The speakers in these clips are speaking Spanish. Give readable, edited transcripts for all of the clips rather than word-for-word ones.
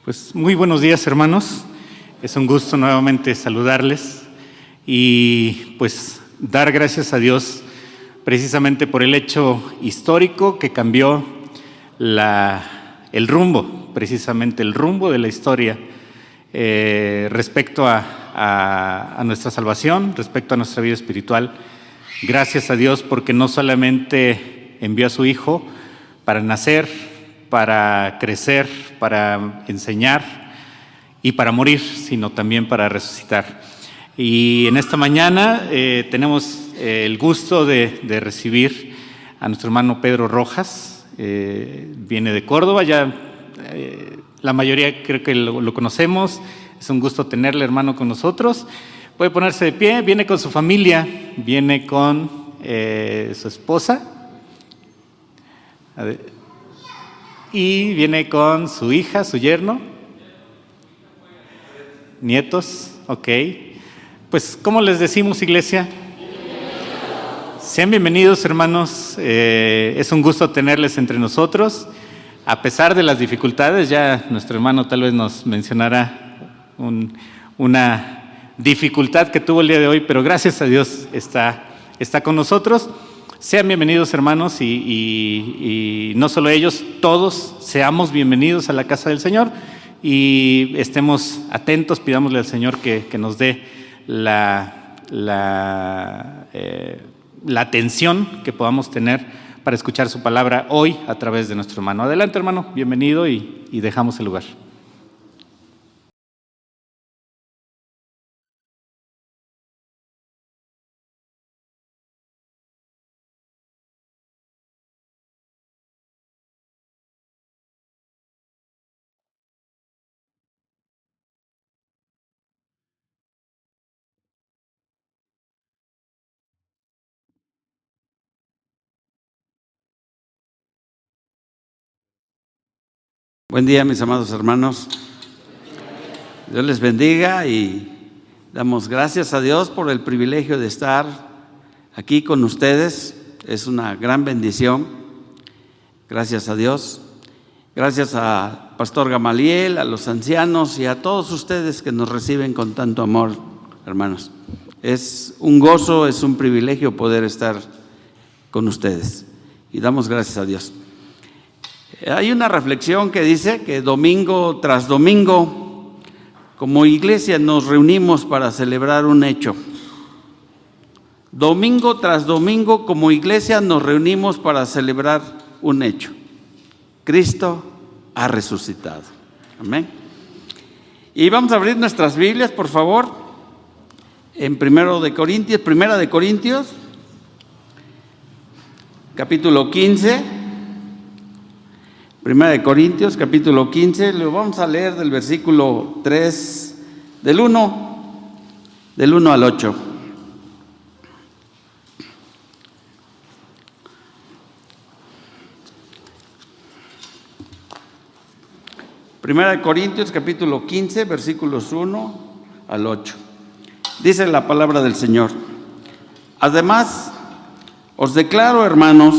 Pues muy buenos días, hermanos. Es un gusto nuevamente saludarles y pues dar gracias a Dios precisamente por el hecho histórico que cambió el rumbo de la historia respecto a nuestra salvación, respecto a nuestra vida espiritual. Gracias a Dios porque no solamente envió a su Hijo para nacer, para crecer, para enseñar y para morir, sino también para resucitar. Y en esta mañana tenemos el gusto de recibir a nuestro hermano Pedro Rojas. Viene de Córdoba, ya la mayoría creo que lo conocemos. Es un gusto tenerle, hermano, con nosotros. Puede ponerse de pie. Viene con su familia, viene con su esposa y viene con su hija, su yerno, nietos. Ok. Pues, ¿cómo les decimos, iglesia? Sean bienvenidos, hermanos. Es un gusto tenerles entre nosotros. A pesar de las dificultades, ya nuestro hermano tal vez nos mencionará una dificultad que tuvo el día de hoy, pero gracias a Dios está con nosotros. Sean bienvenidos, hermanos, y no solo ellos, todos seamos bienvenidos a la casa del Señor y estemos atentos, pidámosle al Señor que nos dé la atención que podamos tener para escuchar su palabra hoy a través de nuestro hermano. Adelante, hermano, bienvenido y dejamos el lugar. Buen día, mis amados hermanos. Dios les bendiga y damos gracias a Dios por el privilegio de estar aquí con ustedes. Es una gran bendición. Gracias a Dios. Gracias a Pastor Gamaliel, a los ancianos y a todos ustedes que nos reciben con tanto amor, hermanos. Es un gozo, es un privilegio poder estar con ustedes y damos gracias a Dios. Hay una reflexión que dice que domingo tras domingo, como iglesia, nos reunimos para celebrar un hecho. Domingo tras domingo, como iglesia, nos reunimos para celebrar un hecho. Cristo ha resucitado. Amén. Y vamos a abrir nuestras Biblias, por favor, en Primera de Corintios, capítulo 15. Primera de Corintios, capítulo 15, lo vamos a leer del versículo 3, del 1 al 8. Primera de Corintios, capítulo 15, versículos 1 al 8. Dice la palabra del Señor: Además, os declaro, hermanos,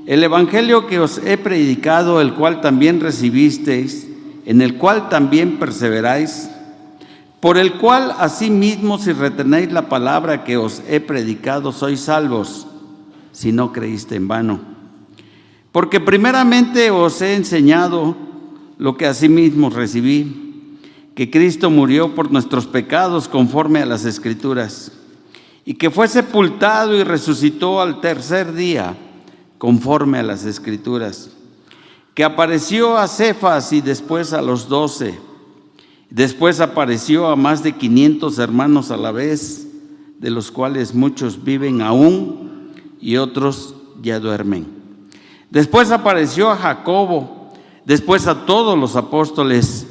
el evangelio que os he predicado, el cual también recibisteis, en el cual también perseveráis, por el cual asimismo, si retenéis la palabra que os he predicado, sois salvos, si no creíste en vano. Porque primeramente os he enseñado lo que asimismo recibí, que Cristo murió por nuestros pecados conforme a las Escrituras, y que fue sepultado y resucitó al tercer día, conforme a las Escrituras, que apareció a Cefas y después a los 12, después apareció a más de 500 hermanos a la vez, de los cuales muchos viven aún y otros ya duermen. Después apareció a Jacobo, después a todos los apóstoles,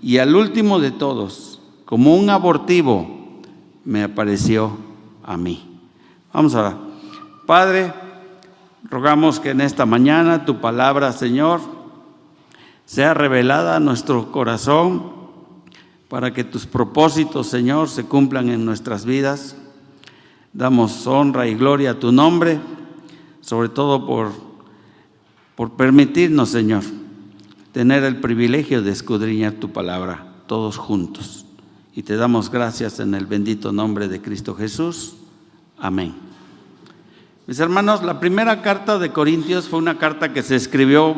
y al último de todos, como un abortivo, me apareció a mí. Vamos a orar. Padre, rogamos que en esta mañana tu palabra, Señor, sea revelada a nuestro corazón para que tus propósitos, Señor, se cumplan en nuestras vidas. Damos honra y gloria a tu nombre, sobre todo por permitirnos, Señor, tener el privilegio de escudriñar tu palabra todos juntos. Y te damos gracias en el bendito nombre de Cristo Jesús. Amén. Mis hermanos, la primera carta de Corintios fue una carta que se escribió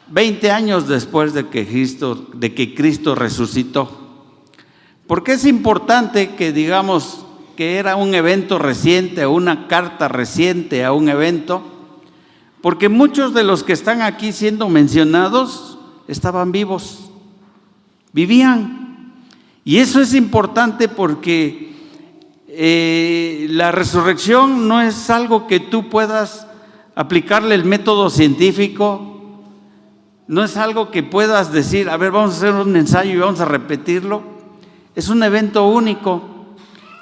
20 años después de que Cristo resucitó. ¿Por qué es importante que digamos que era un evento reciente o una carta reciente a un evento? Porque muchos de los que están aquí siendo mencionados estaban vivos, vivían. Y eso es importante porque la resurrección no es algo que tú puedas aplicarle el método científico, no es algo que puedas decir, a ver, vamos a hacer un ensayo y vamos a repetirlo. Es un evento único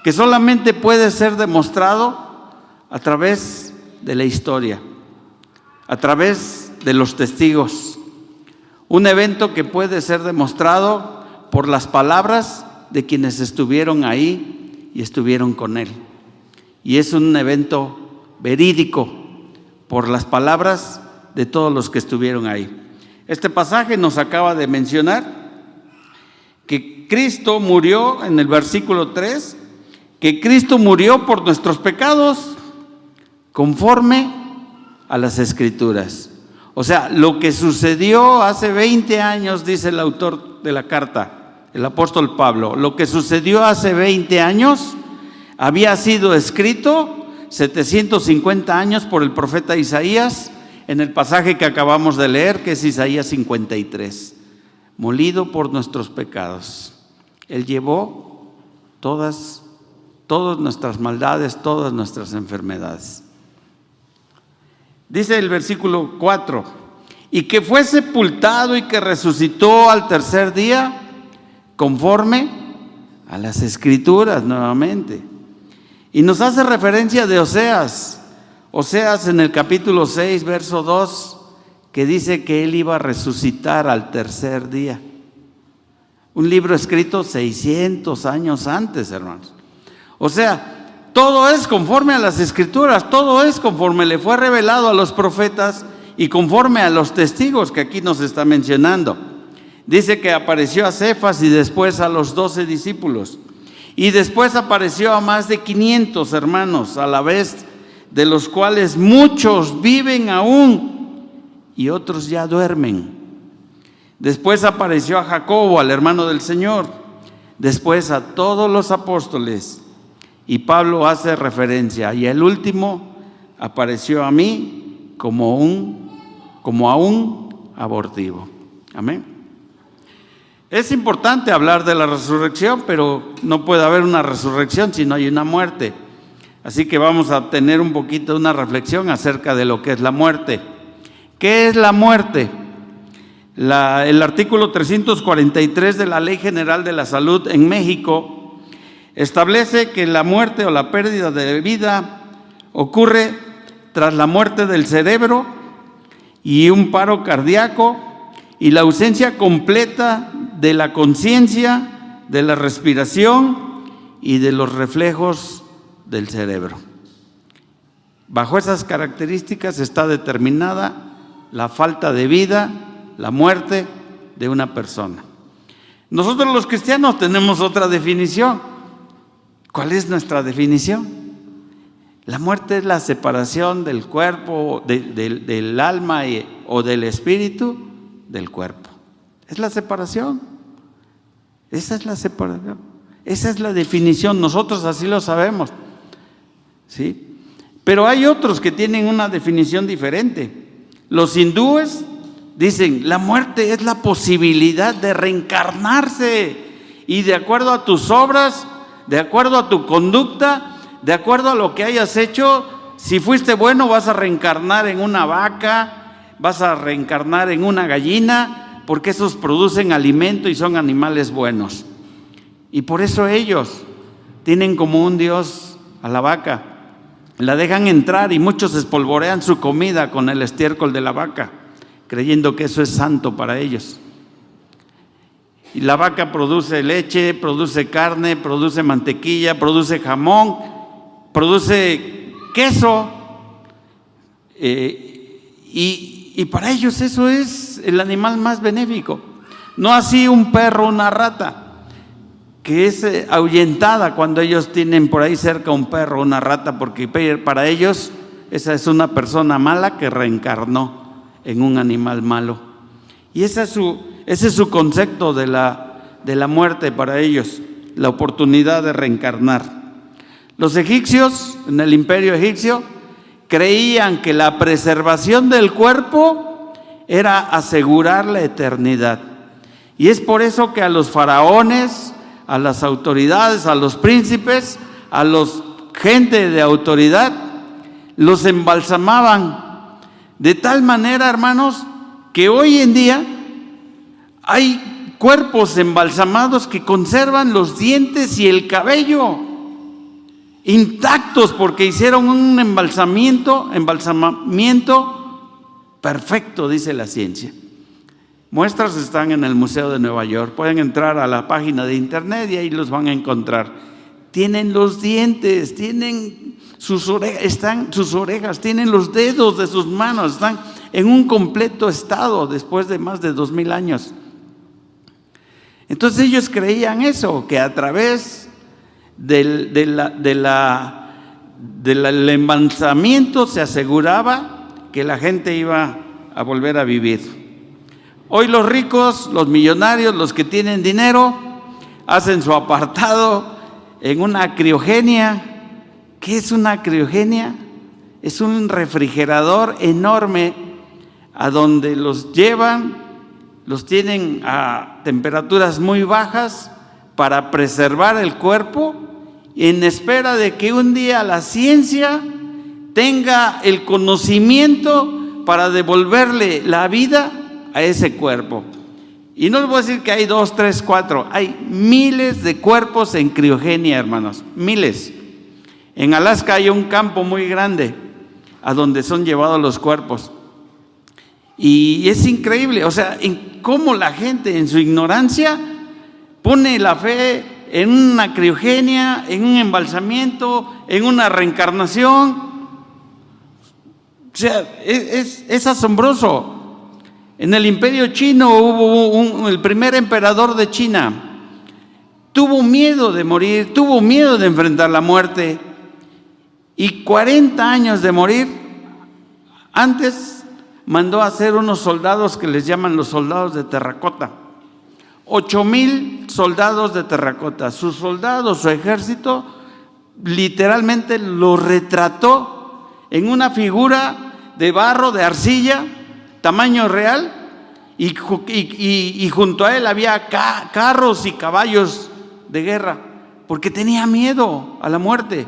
que solamente puede ser demostrado a través de la historia, a través de los testigos. Un evento que puede ser demostrado por las palabras de quienes estuvieron ahí y estuvieron con él. Y es un evento verídico por las palabras de todos los que estuvieron ahí. Este pasaje nos acaba de mencionar que Cristo murió, en el versículo 3, que Cristo murió por nuestros pecados conforme a las Escrituras. O sea, lo que sucedió hace 20 años, dice el autor de la carta, el apóstol Pablo, lo que sucedió hace 20 años había sido escrito 750 años por el profeta Isaías en el pasaje que acabamos de leer, que es Isaías 53. Molido por nuestros pecados. Él llevó todas nuestras maldades, todas nuestras enfermedades. Dice el versículo 4, y que fue sepultado y que resucitó al tercer día, conforme a las Escrituras nuevamente. Y nos hace referencia de Oseas en el capítulo 6, verso 2, que dice que él iba a resucitar al tercer día. Un libro escrito 600 años antes, hermanos. O sea, todo es conforme a las Escrituras, todo es conforme le fue revelado a los profetas y conforme a los testigos que aquí nos está mencionando. Dice que apareció a Cefas y después a los 12 discípulos. Y después apareció a más de 500 hermanos a la vez, de los cuales muchos viven aún y otros ya duermen. Después apareció a Jacobo, al hermano del Señor. Después a todos los apóstoles. Y Pablo hace referencia. Y el último apareció a mí como a un abortivo. Amén. Es importante hablar de la resurrección, pero no puede haber una resurrección si no hay una muerte. Así que vamos a tener un poquito una reflexión acerca de lo que es la muerte. ¿Qué es la muerte? El artículo 343 de la Ley General de la Salud en México establece que la muerte o la pérdida de vida ocurre tras la muerte del cerebro y un paro cardíaco y la ausencia completa de la conciencia, de la respiración y de los reflejos del cerebro. Bajo esas características está determinada la falta de vida, la muerte de una persona. Nosotros los cristianos tenemos otra definición. ¿Cuál es nuestra definición? La muerte es la separación del cuerpo, del alma o del espíritu del cuerpo. Es la separación. Esa es la separación. Esa es la definición. Nosotros así lo sabemos. ¿Sí? Pero hay otros que tienen una definición diferente. Los hindúes dicen, la muerte es la posibilidad de reencarnarse y de acuerdo a tus obras, de acuerdo a tu conducta, de acuerdo a lo que hayas hecho, si fuiste bueno vas a reencarnar en una vaca, vas a reencarnar en una gallina, porque esos producen alimento y son animales buenos. Y por eso ellos tienen como un dios a la vaca. La dejan entrar y muchos espolvorean su comida con el estiércol de la vaca, creyendo que eso es santo para ellos. Y la vaca produce leche, produce carne, produce mantequilla, produce jamón, produce queso. Y Y para ellos eso es el animal más benéfico. No así un perro, una rata, que es ahuyentada cuando ellos tienen por ahí cerca un perro o una rata, porque para ellos esa es una persona mala que reencarnó en un animal malo. Y ese es su concepto de la muerte para ellos, la oportunidad de reencarnar. Los egipcios, en el imperio egipcio, creían que la preservación del cuerpo era asegurar la eternidad. Y es por eso que a los faraones, a las autoridades, a los príncipes, a los gente de autoridad, los embalsamaban de tal manera, hermanos, que hoy en día hay cuerpos embalsamados que conservan los dientes y el cabello intactos porque hicieron un embalsamiento perfecto, dice la ciencia. Muestras están en el Museo de Nueva York. Pueden entrar a la página de internet y ahí los van a encontrar. Tienen los dientes, tienen sus orejas, tienen los dedos de sus manos, están en un completo estado después de más de 2000 años. Entonces ellos creían eso, que a través del embalsamiento se aseguraba que la gente iba a volver a vivir. Hoy los ricos, los millonarios, los que tienen dinero, hacen su apartado en una criogenia. ¿Qué es una criogenia? Es un refrigerador enorme a donde los llevan, los tienen a temperaturas muy bajas para preservar el cuerpo, en espera de que un día la ciencia tenga el conocimiento para devolverle la vida a ese cuerpo. Y no les voy a decir que hay 2, 3, 4, hay miles de cuerpos en criogenia, hermanos, miles. En Alaska hay un campo muy grande a donde son llevados los cuerpos. Y es increíble, o sea, en cómo la gente en su ignorancia pone la fe en una criogenia, en un embalsamiento, en una reencarnación. O sea, es asombroso. En el imperio chino hubo el primer emperador de China. Tuvo miedo de morir, tuvo miedo de enfrentar la muerte. Y 40 años de morir, antes mandó a hacer unos soldados que les llaman los soldados de terracota. 8,000 soldados de terracota. Sus soldados, su ejército, literalmente lo retrató en una figura de barro, de arcilla, tamaño real, y junto a él había carros y caballos de guerra, porque tenía miedo a la muerte.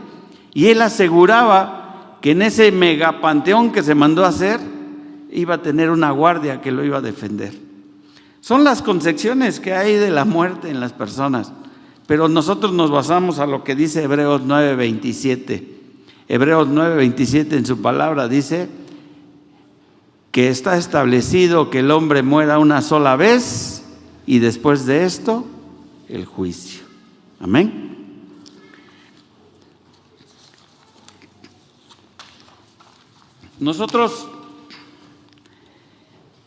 Y él aseguraba que en ese megapanteón que se mandó a hacer, iba a tener una guardia que lo iba a defender. Son las concepciones que hay de la muerte en las personas, pero nosotros nos basamos a lo que dice Hebreos 9:27. Hebreos 9:27 en su palabra dice que está establecido que el hombre muera una sola vez y después de esto el juicio. Amén. Nosotros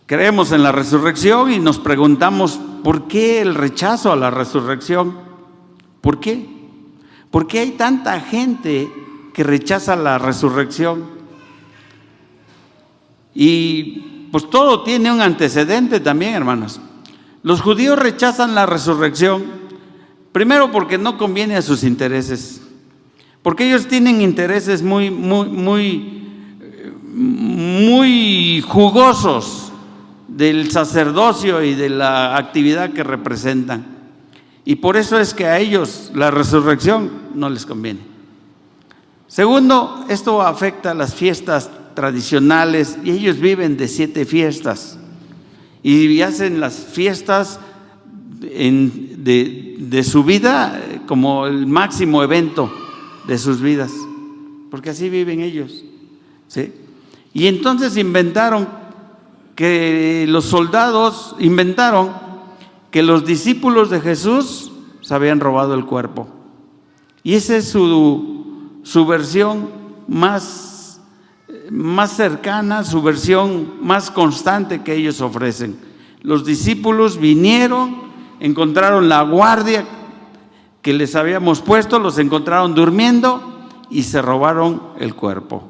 creemos en la resurrección y nos preguntamos ¿por qué el rechazo a la resurrección? ¿Por qué? ¿Por qué hay tanta gente que rechaza la resurrección? Y pues todo tiene un antecedente también, hermanos. Los judíos rechazan la resurrección, primero porque no conviene a sus intereses, porque ellos tienen intereses muy jugosos del sacerdocio y de la actividad que representan. Y por eso es que a ellos la resurrección no les conviene. Segundo, esto afecta a las fiestas tradicionales y ellos viven de 7 fiestas y hacen las fiestas de su vida como el máximo evento de sus vidas, porque así viven ellos, ¿sí? Y entonces los soldados inventaron que los discípulos de Jesús se habían robado el cuerpo. Y esa es su versión más más cercana, su versión más constante que ellos ofrecen. Los discípulos vinieron, encontraron la guardia que les habíamos puesto, los encontraron durmiendo y se robaron el cuerpo.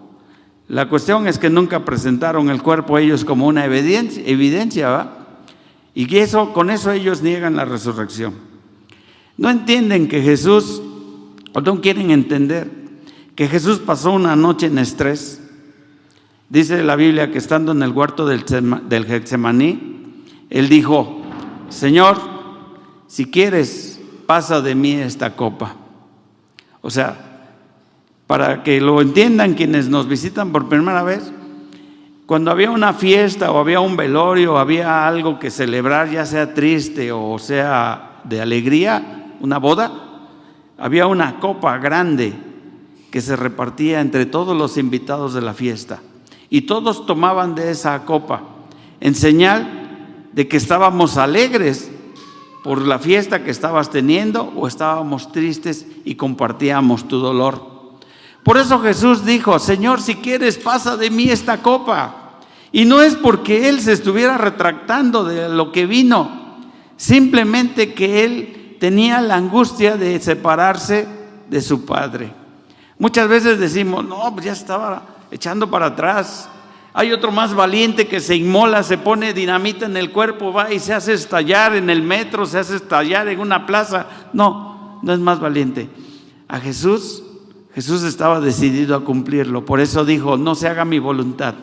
La cuestión es que nunca presentaron el cuerpo ellos como una evidencia, ¿va? Y con eso ellos niegan la resurrección. No entienden que Jesús, o no quieren entender que Jesús pasó una noche en estrés. Dice la Biblia que estando en el huerto del Getsemaní, Él dijo: Señor, si quieres, pasa de mí esta copa. O sea, para que lo entiendan quienes nos visitan por primera vez, cuando había una fiesta o había un velorio, había algo que celebrar, ya sea triste o sea de alegría, una boda, había una copa grande que se repartía entre todos los invitados de la fiesta. Y todos tomaban de esa copa en señal de que estábamos alegres por la fiesta que estabas teniendo o estábamos tristes y compartíamos tu dolor. Por eso Jesús dijo: Señor, si quieres, pasa de mí esta copa. Y no es porque Él se estuviera retractando de lo que vino, simplemente que Él tenía la angustia de separarse de su Padre. Muchas veces decimos: no, pues ya estaba echando para atrás. Hay otro más valiente que se inmola, se pone dinamita en el cuerpo, va y se hace estallar en el metro, se hace estallar en una plaza. No, no es más valiente. A Jesús estaba decidido a cumplirlo. Por eso dijo: no se haga mi voluntad,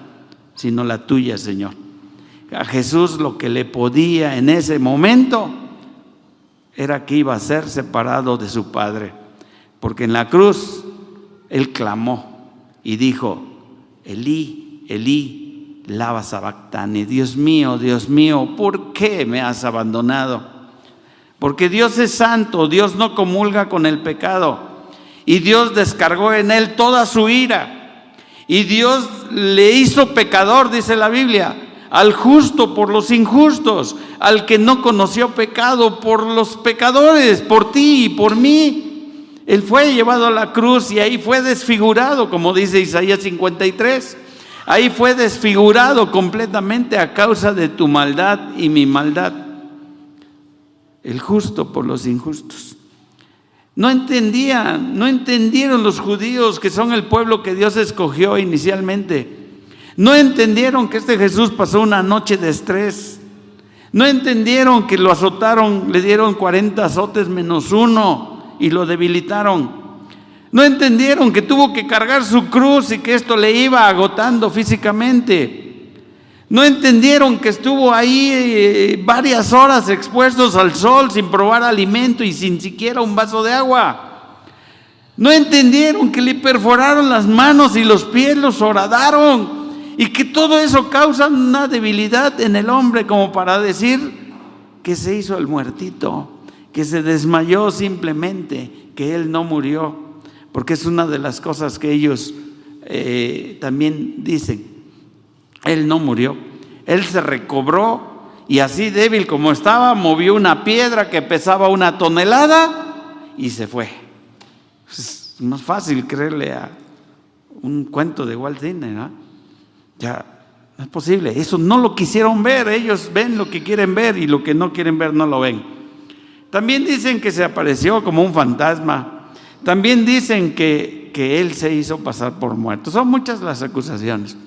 sino la tuya, Señor. A Jesús lo que le podía en ese momento era que iba a ser separado de su Padre. Porque en la cruz Él clamó y dijo: Elí, Elí, lama sabactani. Dios mío, ¿por qué me has abandonado? Porque Dios es santo, Dios no comulga con el pecado. Y Dios descargó en Él toda su ira. Y Dios le hizo pecador, dice la Biblia, al justo por los injustos, al que no conoció pecado por los pecadores, por ti y por mí. Él fue llevado a la cruz y ahí fue desfigurado, como dice Isaías 53. Ahí fue desfigurado completamente a causa de tu maldad y mi maldad. El justo por los injustos. No entendieron los judíos, que son el pueblo que Dios escogió inicialmente. No entendieron que este Jesús pasó una noche de estrés. No entendieron que lo azotaron, le dieron 40 azotes menos uno y lo debilitaron. No entendieron que tuvo que cargar su cruz y que esto le iba agotando físicamente. No entendieron que estuvo ahí varias horas expuestos al sol sin probar alimento y sin siquiera un vaso de agua. No entendieron que le perforaron las manos y los pies, los horadaron, y que todo eso causa una debilidad en el hombre como para decir que se hizo el muertito, que se desmayó simplemente, que él no murió. Porque es una de las cosas que ellos también dicen. Él no murió, Él se recobró y así débil como estaba, movió una piedra que pesaba 1 tonelada y se fue. Es más fácil creerle a un cuento de Walt Disney, ¿no? Ya, no es posible. Eso no lo quisieron ver. Ellos ven lo que quieren ver y lo que no quieren ver no lo ven. También dicen que se apareció como un fantasma. También dicen que Él se hizo pasar por muerto. Son muchas las acusaciones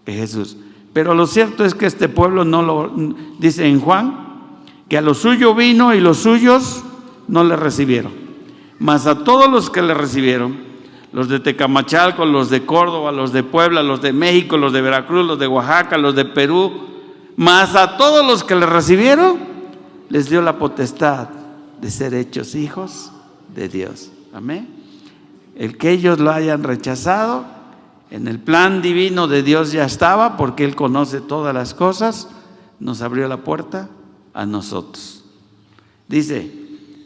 de Jesús. Pero lo cierto es que este pueblo no lo dice en Juan, que a lo suyo vino y los suyos no le recibieron. Mas a todos los que le recibieron, los de Tecamachalco, los de Córdoba, los de Puebla, los de México, los de Veracruz, los de Oaxaca, los de Perú, mas a todos los que le recibieron, les dio la potestad de ser hechos hijos de Dios. Amén. El que ellos lo hayan rechazado, en el plan divino de Dios ya estaba, porque Él conoce todas las cosas, nos abrió la puerta a nosotros. Dice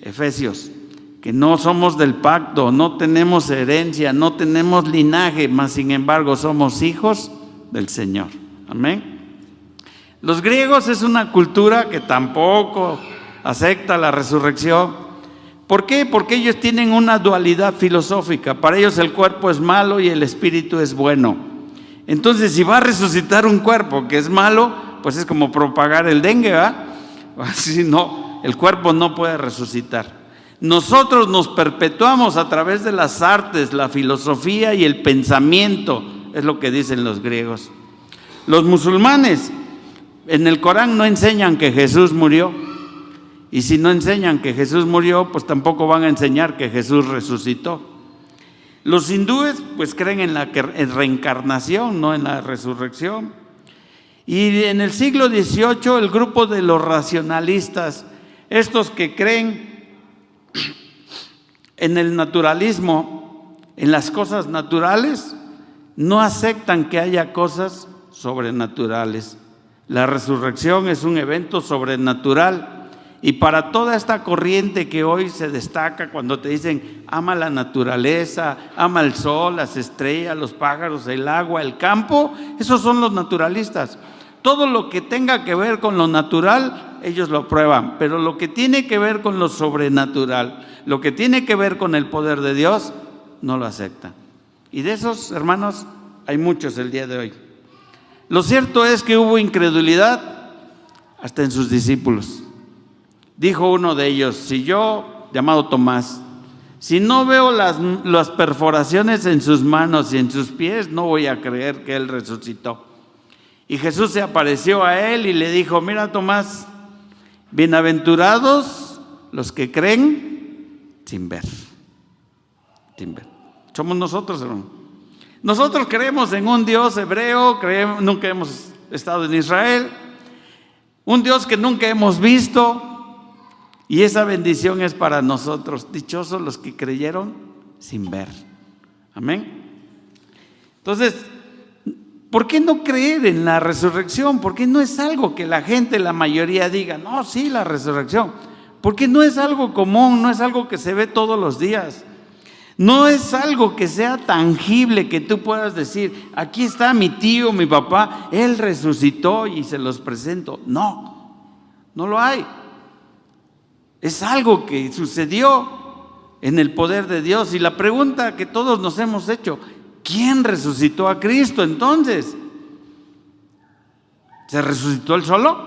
Efesios que no somos del pacto, no tenemos herencia, no tenemos linaje, mas sin embargo somos hijos del Señor. Amén. Los griegos es una cultura que tampoco acepta la resurrección. ¿Por qué? Porque ellos tienen una dualidad filosófica. Para ellos el cuerpo es malo y el espíritu es bueno. Entonces, si va a resucitar un cuerpo que es malo, pues es como propagar el dengue, ¿verdad? Así no, el cuerpo no puede resucitar. Nosotros nos perpetuamos a través de las artes, la filosofía y el pensamiento, es lo que dicen los griegos. Los musulmanes en el Corán no enseñan que Jesús murió, y si no enseñan que Jesús murió, pues tampoco van a enseñar que Jesús resucitó. Los hindúes pues creen en la reencarnación, no en la resurrección. Y en el siglo XVIII el grupo de los racionalistas, estos que creen en el naturalismo, en las cosas naturales, no aceptan que haya cosas sobrenaturales. La resurrección es un evento sobrenatural, y para toda esta corriente que hoy se destaca cuando te dicen ama la naturaleza, ama el sol, las estrellas, los pájaros, el agua, el campo, esos son los naturalistas. Todo lo que tenga que ver con lo natural, ellos lo aprueban, pero lo que tiene que ver con lo sobrenatural, lo que tiene que ver con el poder de Dios, no lo aceptan. Y de esos, hermanos, hay muchos el día de hoy. Lo cierto es que hubo incredulidad hasta en sus discípulos. Dijo uno de ellos, si yo, llamado Tomás, si no veo las perforaciones en sus manos y en sus pies, no voy a creer que Él resucitó. Y Jesús se apareció a él y le dijo, mira Tomás, bienaventurados los que creen sin ver. Sin ver. Somos nosotros, hermano. Nosotros creemos en un Dios hebreo, nunca hemos estado en Israel, un Dios que nunca hemos visto, y esa bendición es para nosotros. Dichosos los que creyeron sin ver. Amén. Entonces, ¿por qué no creer en la resurrección? Porque no es algo que la gente, la mayoría diga, no, sí, la resurrección. Porque no es algo común, no es algo que se ve todos los días. No es algo que sea tangible, que tú puedas decir, aquí está mi tío, mi papá, él resucitó y se los presento. No, no lo hay. Es algo que sucedió en el poder de Dios. Y la pregunta que todos nos hemos hecho, ¿quién resucitó a Cristo entonces? ¿Se resucitó él solo?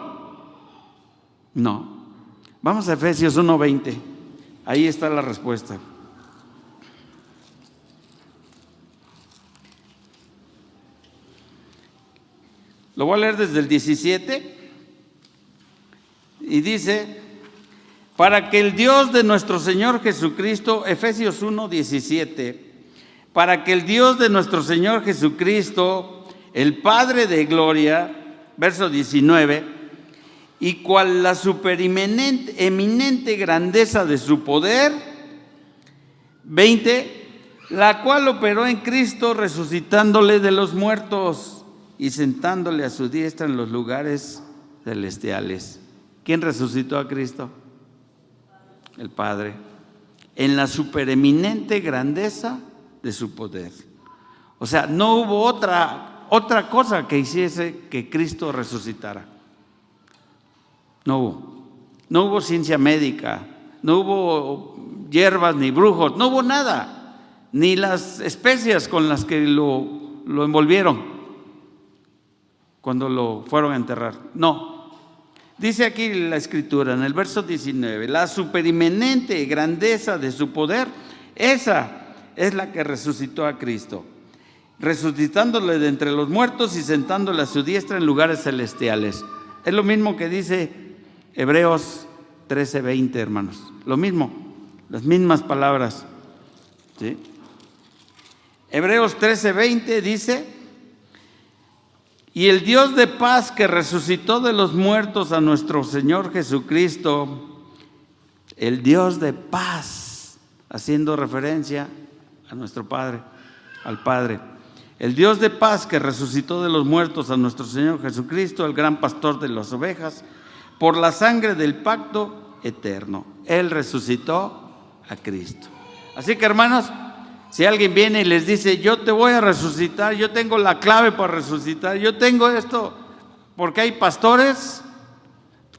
No. Vamos a Efesios 1:20. Ahí está la respuesta. Lo voy a leer desde el 17. Y dice, para que el Dios de nuestro Señor Jesucristo, Efesios 1:17, para que el Dios de nuestro Señor Jesucristo, el Padre de gloria, verso 19, y cual la supereminente grandeza de su poder, 20, la cual operó en Cristo resucitándole de los muertos y sentándole a su diestra en los lugares celestiales. ¿Quién resucitó a Cristo? El Padre. En la supereminente grandeza de su poder. O sea, no hubo otra cosa que hiciese que Cristo resucitara. No hubo ciencia médica, no hubo hierbas ni brujos, no hubo nada, ni las especias con las que lo envolvieron cuando lo fueron a enterrar. No. Dice aquí la Escritura en el verso 19, la supereminente grandeza de su poder, esa es la que resucitó a Cristo, resucitándole de entre los muertos y sentándole a su diestra en lugares celestiales. Es lo mismo que dice Hebreos 13:20, hermanos. Lo mismo, las mismas palabras. ¿Sí? Hebreos 13:20 dice, y el Dios de paz que resucitó de los muertos a nuestro Señor Jesucristo, el Dios de paz, haciendo referencia a nuestro Padre, al Padre. El Dios de paz que resucitó de los muertos a nuestro Señor Jesucristo, el gran pastor de las ovejas, por la sangre del pacto eterno. Él resucitó a Cristo. Así que, hermanos, si alguien viene y les dice, yo te voy a resucitar, yo tengo la clave para resucitar, yo tengo esto, porque hay pastores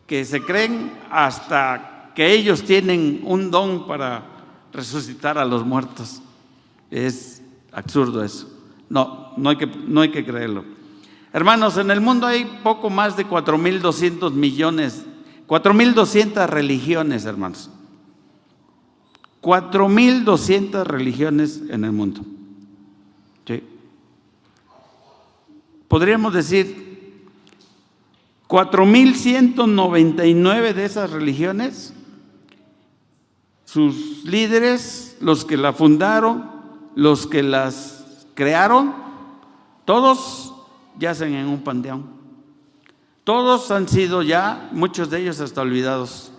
que se creen hasta que ellos tienen un don para resucitar a los muertos. Es absurdo eso. No hay que creerlo. Hermanos, en el mundo hay poco más de 4.200 millones, 4.200 religiones, hermanos. 4.200 religiones en el mundo. ¿Sí? Podríamos decir 4.199 de esas religiones, sus líderes, los que la fundaron, los que las crearon, todos yacen en un panteón. Todos han sido ya, muchos de ellos hasta olvidados.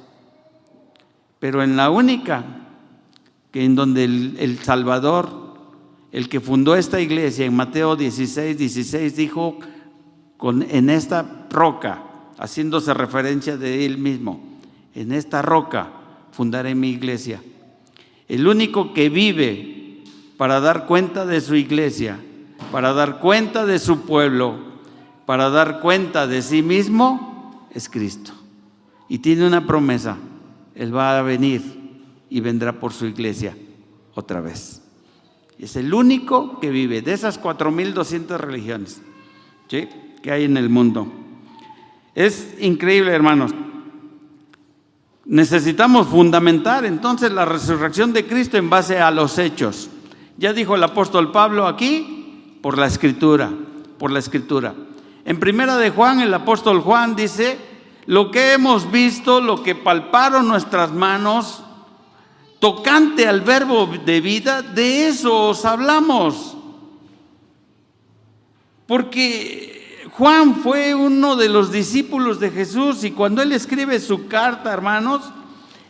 Pero en la única, que en donde el Salvador, el que fundó esta iglesia, en Mateo 16 dijo, en esta roca, haciéndose referencia de él mismo, en esta roca fundaré mi iglesia. El único que vive para dar cuenta de su iglesia, para dar cuenta de su pueblo, para dar cuenta de sí mismo, es Cristo. Y tiene una promesa: Él va a venir y vendrá por su iglesia otra vez. Es el único que vive de esas 4.200 religiones, ¿sí?, que hay en el mundo. Es increíble, hermanos. Necesitamos fundamentar entonces la resurrección de Cristo en base a los hechos. Ya dijo el apóstol Pablo aquí, por la Escritura. En Primera de Juan, el apóstol Juan dice: lo que hemos visto, lo que palparon nuestras manos, tocante al verbo de vida, de eso os hablamos. Porque Juan fue uno de los discípulos de Jesús, y cuando él escribe su carta, hermanos,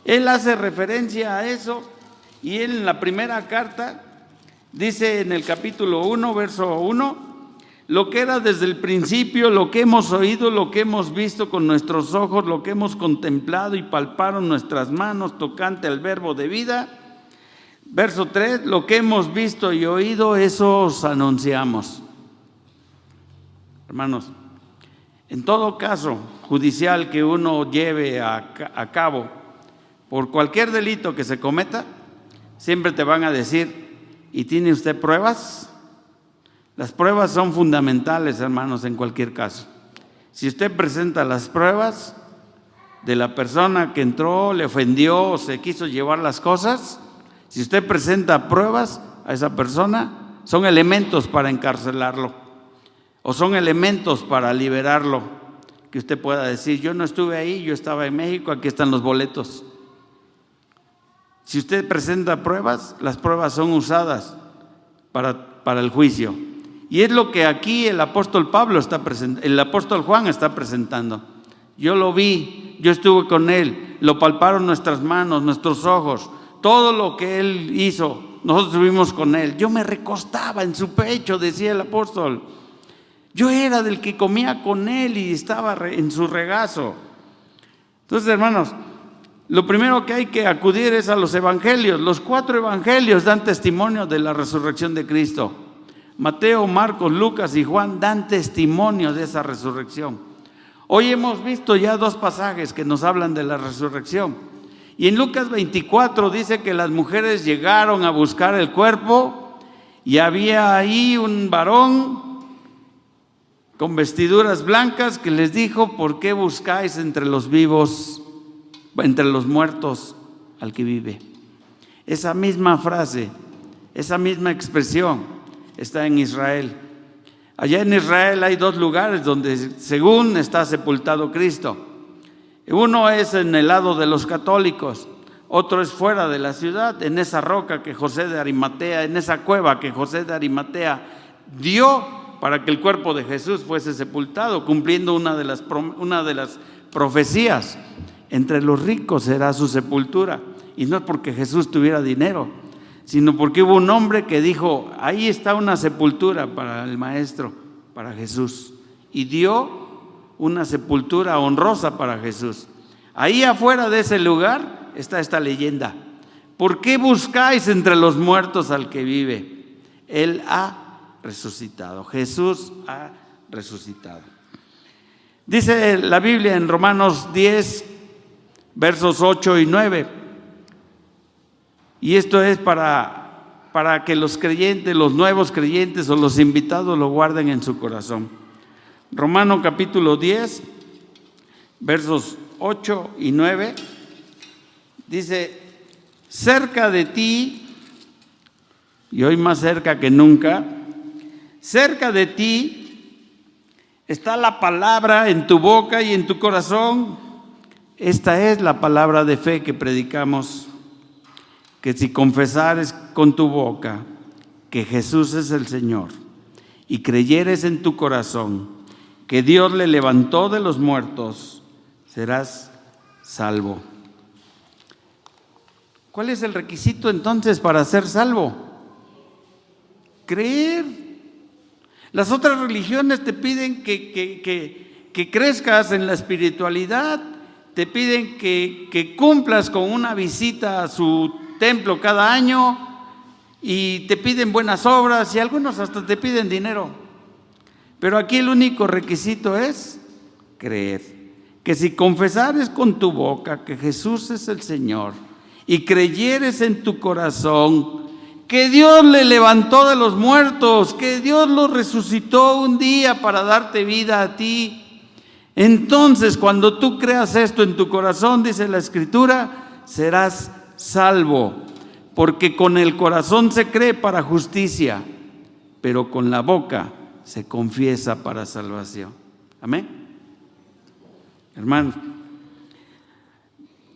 él hace referencia a eso. Y él en la primera carta dice en el capítulo 1, verso 1, lo que era desde el principio, lo que hemos oído, lo que hemos visto con nuestros ojos, lo que hemos contemplado y palparon nuestras manos tocante al verbo de vida. Verso 3, lo que hemos visto y oído, eso os anunciamos. Hermanos, en todo caso judicial que uno lleve a cabo por cualquier delito que se cometa, siempre te van a decir: ¿y tiene usted pruebas? Las pruebas son fundamentales, hermanos, en cualquier caso. Si usted presenta las pruebas de la persona que entró, le ofendió o se quiso llevar las cosas, si usted presenta pruebas a esa persona, son elementos para encarcelarlo o son elementos para liberarlo. Que usted pueda decir: yo no estuve ahí, yo estaba en México, aquí están los boletos. Si usted presenta pruebas, las pruebas son usadas para el juicio. Y es lo que aquí el apóstol Juan está presentando. Yo lo vi, yo estuve con él, lo palparon nuestras manos, nuestros ojos, todo lo que él hizo, nosotros estuvimos con él. Yo me recostaba en su pecho, decía el apóstol. Yo era del que comía con él y estaba en su regazo. Entonces, hermanos, lo primero que hay que acudir es a los evangelios. Los 4 evangelios dan testimonio de la resurrección de Cristo. Mateo, Marcos, Lucas y Juan dan testimonio de esa resurrección. Hoy hemos visto ya 2 pasajes que nos hablan de la resurrección. Y en Lucas 24 dice que las mujeres llegaron a buscar el cuerpo y había ahí un varón con vestiduras blancas que les dijo: ¿por qué buscáis entre los vivos, entre los muertos, al que vive? Esa misma frase, esa misma expresión está en Israel. Allá en Israel hay 2 lugares donde según está sepultado Cristo. Uno es en el lado de los católicos, otro es fuera de la ciudad, en esa roca que José de Arimatea, en esa cueva que José de Arimatea dio para que el cuerpo de Jesús fuese sepultado, cumpliendo una de las profecías: entre los ricos será su sepultura. Y no es porque Jesús tuviera dinero, sino porque hubo un hombre que dijo: ahí está una sepultura para el maestro, para Jesús, y dio una sepultura honrosa para Jesús. Ahí afuera de ese lugar está esta leyenda: ¿por qué buscáis entre los muertos al que vive? Él ha resucitado. Jesús ha resucitado. Dice la Biblia en Romanos 10, versos 8 y 9, y esto es para para que los creyentes, los nuevos creyentes o los invitados lo guarden en su corazón. Romanos capítulo 10, versos 8 y 9, dice: cerca de ti, y hoy más cerca que nunca, cerca de ti está la palabra en tu boca y en tu corazón. Esta es la palabra de fe que predicamos, que si confesares con tu boca que Jesús es el Señor y creyeres en tu corazón que Dios le levantó de los muertos, serás salvo. ¿Cuál es el requisito entonces para ser salvo? Creer. Las otras religiones te piden que crezcas en la espiritualidad, te piden que cumplas con una visita a su templo cada año y te piden buenas obras y algunos hasta te piden dinero. Pero aquí el único requisito es creer. Que si confesares con tu boca que Jesús es el Señor y creyeres en tu corazón que Dios le levantó de los muertos, que Dios lo resucitó un día para darte vida a ti, entonces cuando tú creas esto en tu corazón, dice la Escritura, serás salvo, porque con el corazón se cree para justicia, pero con la boca se confiesa para salvación. Amén. Hermanos,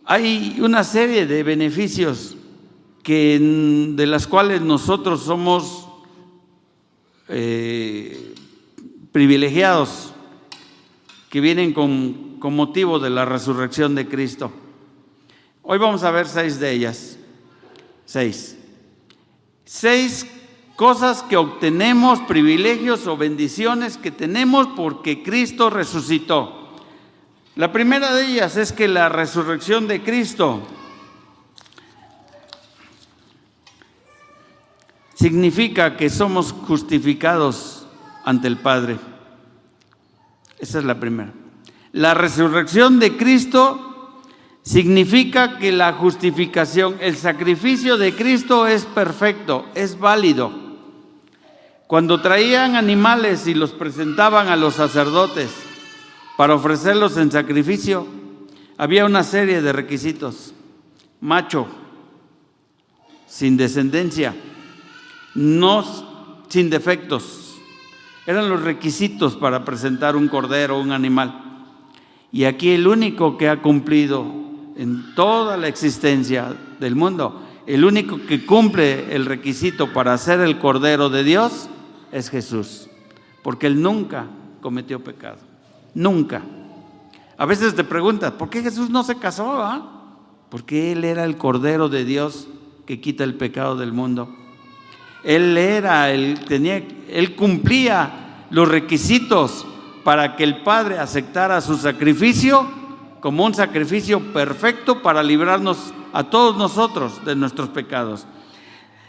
hay una serie de beneficios de las cuales nosotros somos privilegiados, que vienen con motivo de la resurrección de Cristo. Hoy vamos a ver 6 de ellas. 6 cosas que obtenemos, privilegios o bendiciones que tenemos porque Cristo resucitó. La primera de ellas es que la resurrección de Cristo significa que somos justificados ante el Padre. Esa es la primera. La resurrección de Cristo significa que la justificación, el sacrificio de Cristo es perfecto, es válido. Cuando traían animales y los presentaban a los sacerdotes para ofrecerlos en sacrificio, había una serie de requisitos. Macho, sin descendencia, no sin defectos. Eran los requisitos para presentar un cordero, un animal. Y aquí el único que ha cumplido en toda la existencia del mundo, el único que cumple el requisito para ser el Cordero de Dios es Jesús, porque Él nunca cometió pecado, nunca. A veces te preguntas, ¿por qué Jesús no se casó? Porque Él era el Cordero de Dios que quita el pecado del mundo. Él cumplía los requisitos para que el Padre aceptara su sacrificio como un sacrificio perfecto para librarnos a todos nosotros de nuestros pecados.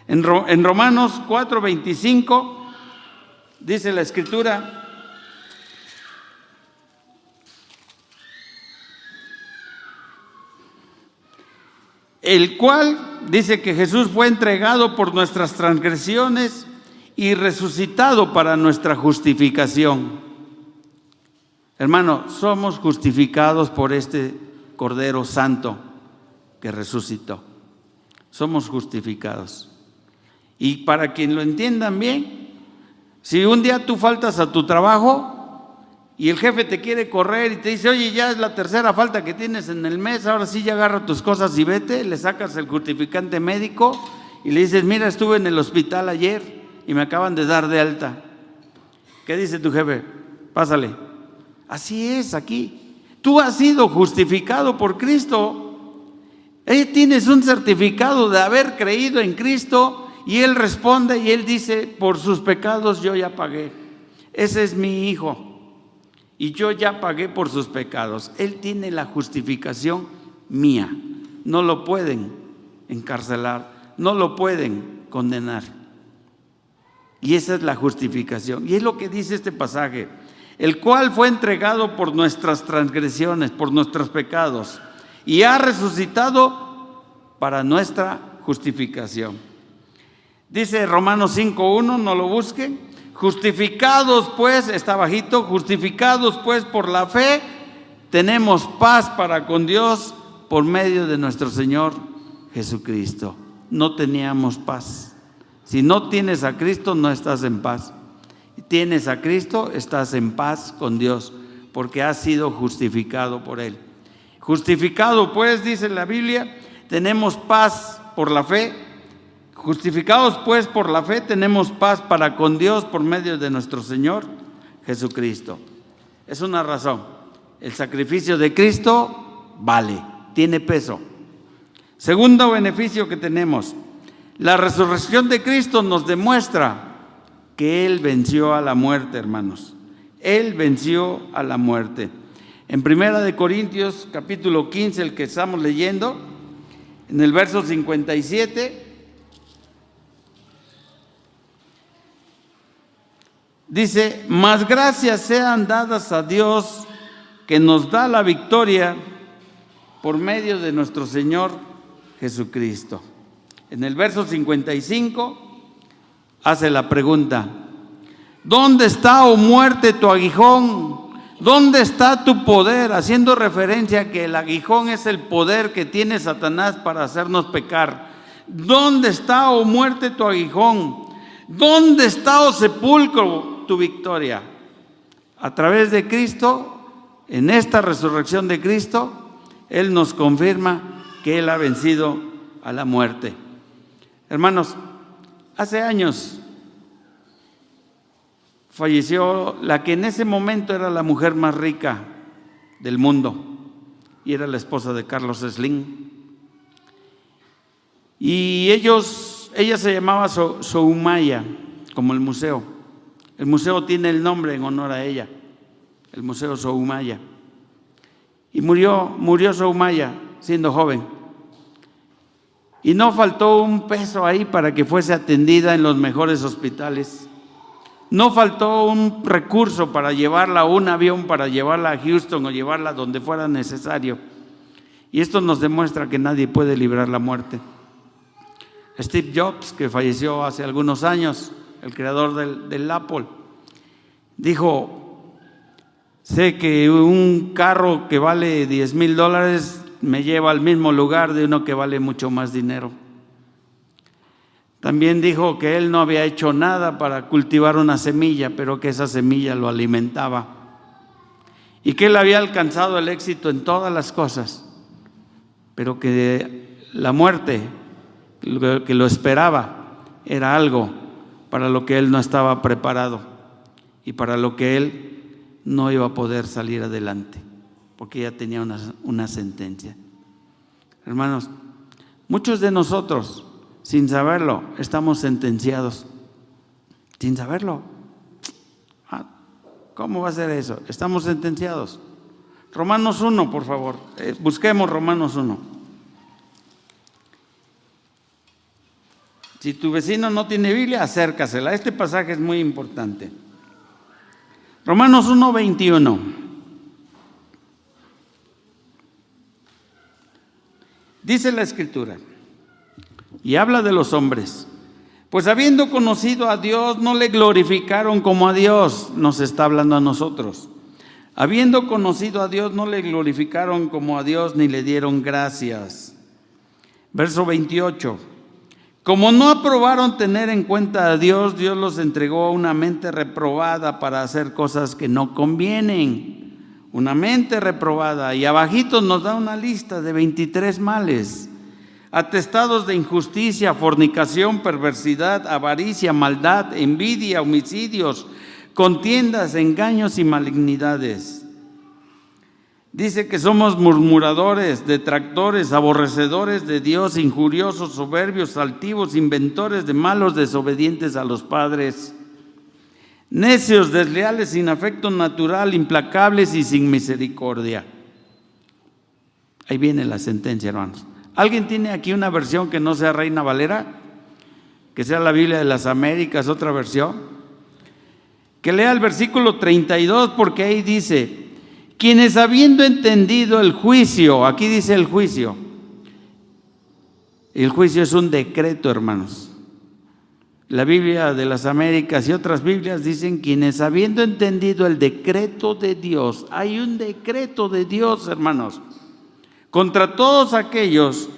En Romanos 4:25 dice la Escritura: el cual dice que Jesús fue entregado por nuestras transgresiones y resucitado para nuestra justificación. Hermano, somos justificados por este Cordero Santo que resucitó. Somos justificados. Y para quien lo entiendan bien, si un día tú faltas a tu trabajo y el jefe te quiere correr y te dice: oye, ya es la tercera falta que tienes en el mes, ahora sí ya agarra tus cosas y vete, le sacas el justificante médico y le dices: mira, estuve en el hospital ayer y me acaban de dar de alta. ¿Qué dice tu jefe? Pásale. Así es aquí. Tú has sido justificado por Cristo. Tienes un certificado de haber creído en Cristo y Él responde y Él dice: por sus pecados yo ya pagué. Ese es mi hijo y yo ya pagué por sus pecados. Él tiene la justificación mía. No lo pueden encarcelar, no lo pueden condenar. Y esa es la justificación. Y es lo que dice este pasaje: el cual fue entregado por nuestras transgresiones, por nuestros pecados, y ha resucitado para nuestra justificación. Dice Romanos 5:1, no lo busquen. Justificados pues, está bajito, justificados pues por la fe, tenemos paz para con Dios por medio de nuestro Señor Jesucristo. No teníamos paz. Si no tienes a Cristo, no estás en paz. Si tienes a Cristo, estás en paz con Dios, porque has sido justificado por Él. Justificado pues, dice la Biblia, tenemos paz por la fe. Justificados pues por la fe, tenemos paz para con Dios por medio de nuestro Señor Jesucristo. Es una razón. El sacrificio de Cristo vale, tiene peso. Segundo beneficio que tenemos, la resurrección de Cristo nos demuestra que Él venció a la muerte, hermanos. Él venció a la muerte. En 1 Corintios capítulo 15, el que estamos leyendo, en el verso 57, dice: mas gracias sean dadas a Dios que nos da la victoria por medio de nuestro Señor Jesucristo. En el verso 55 hace la pregunta: ¿dónde está, oh muerte, tu aguijón? ¿Dónde está tu poder? Haciendo referencia a que el aguijón es el poder que tiene Satanás para hacernos pecar. ¿Dónde está, oh muerte, tu aguijón? ¿Dónde está, oh sepulcro, tu victoria? A través de Cristo, en esta resurrección de Cristo, Él nos confirma que Él ha vencido a la muerte. Hermanos, hace años falleció la que en ese momento era la mujer más rica del mundo, y era la esposa de Carlos Slim. Y ella se llamaba Soumaya, como el museo. El museo tiene el nombre en honor a ella, el Museo Soumaya. Y murió Soumaya siendo joven. Y no faltó un peso ahí para que fuese atendida en los mejores hospitales. No faltó un recurso para llevarla, un avión para llevarla a Houston o llevarla donde fuera necesario. Y esto nos demuestra que nadie puede librar la muerte. Steve Jobs, que falleció hace algunos años, el creador del Apple, dijo: sé que un carro que vale $10,000 me lleva al mismo lugar de uno que vale mucho más dinero. También dijo que él no había hecho nada para cultivar una semilla, pero que esa semilla lo alimentaba. Y que él había alcanzado el éxito en todas las cosas, pero que la muerte que lo esperaba era algo para lo que él no estaba preparado y para lo que él no iba a poder salir adelante, porque ya tenía una sentencia. Hermanos, muchos de nosotros, sin saberlo, estamos sentenciados. Sin saberlo. ¿Cómo va a ser eso? Estamos sentenciados. Romanos 1, por favor. Busquemos Romanos 1. Si tu vecino no tiene Biblia, acércasela. Este pasaje es muy importante. Romanos 1:21. Dice la Escritura, y habla de los hombres: pues habiendo conocido a Dios, no le glorificaron como a Dios. Nos está hablando a nosotros. Habiendo conocido a Dios, no le glorificaron como a Dios, ni le dieron gracias. Verso 28. Como no aprobaron tener en cuenta a Dios, Dios los entregó a una mente reprobada para hacer cosas que no convienen. Una mente reprobada. Y abajito nos da una lista de 23 males: atestados de injusticia, fornicación, perversidad, avaricia, maldad, envidia, homicidios, contiendas, engaños y malignidades. Dice que somos murmuradores, detractores, aborrecedores de Dios, injuriosos, soberbios, altivos, inventores de malos, desobedientes a los padres, necios, desleales, sin afecto natural, implacables y sin misericordia. Ahí viene la sentencia, hermanos. ¿Alguien tiene aquí una versión que no sea Reina Valera? Que sea la Biblia de las Américas, otra versión. Que lea el versículo 32, porque ahí dice: quienes habiendo entendido el juicio, aquí dice el juicio. El juicio es un decreto, hermanos. La Biblia de las Américas y otras Biblias dicen: quienes habiendo entendido el decreto de Dios. Hay un decreto de Dios, hermanos, contra todos aquellos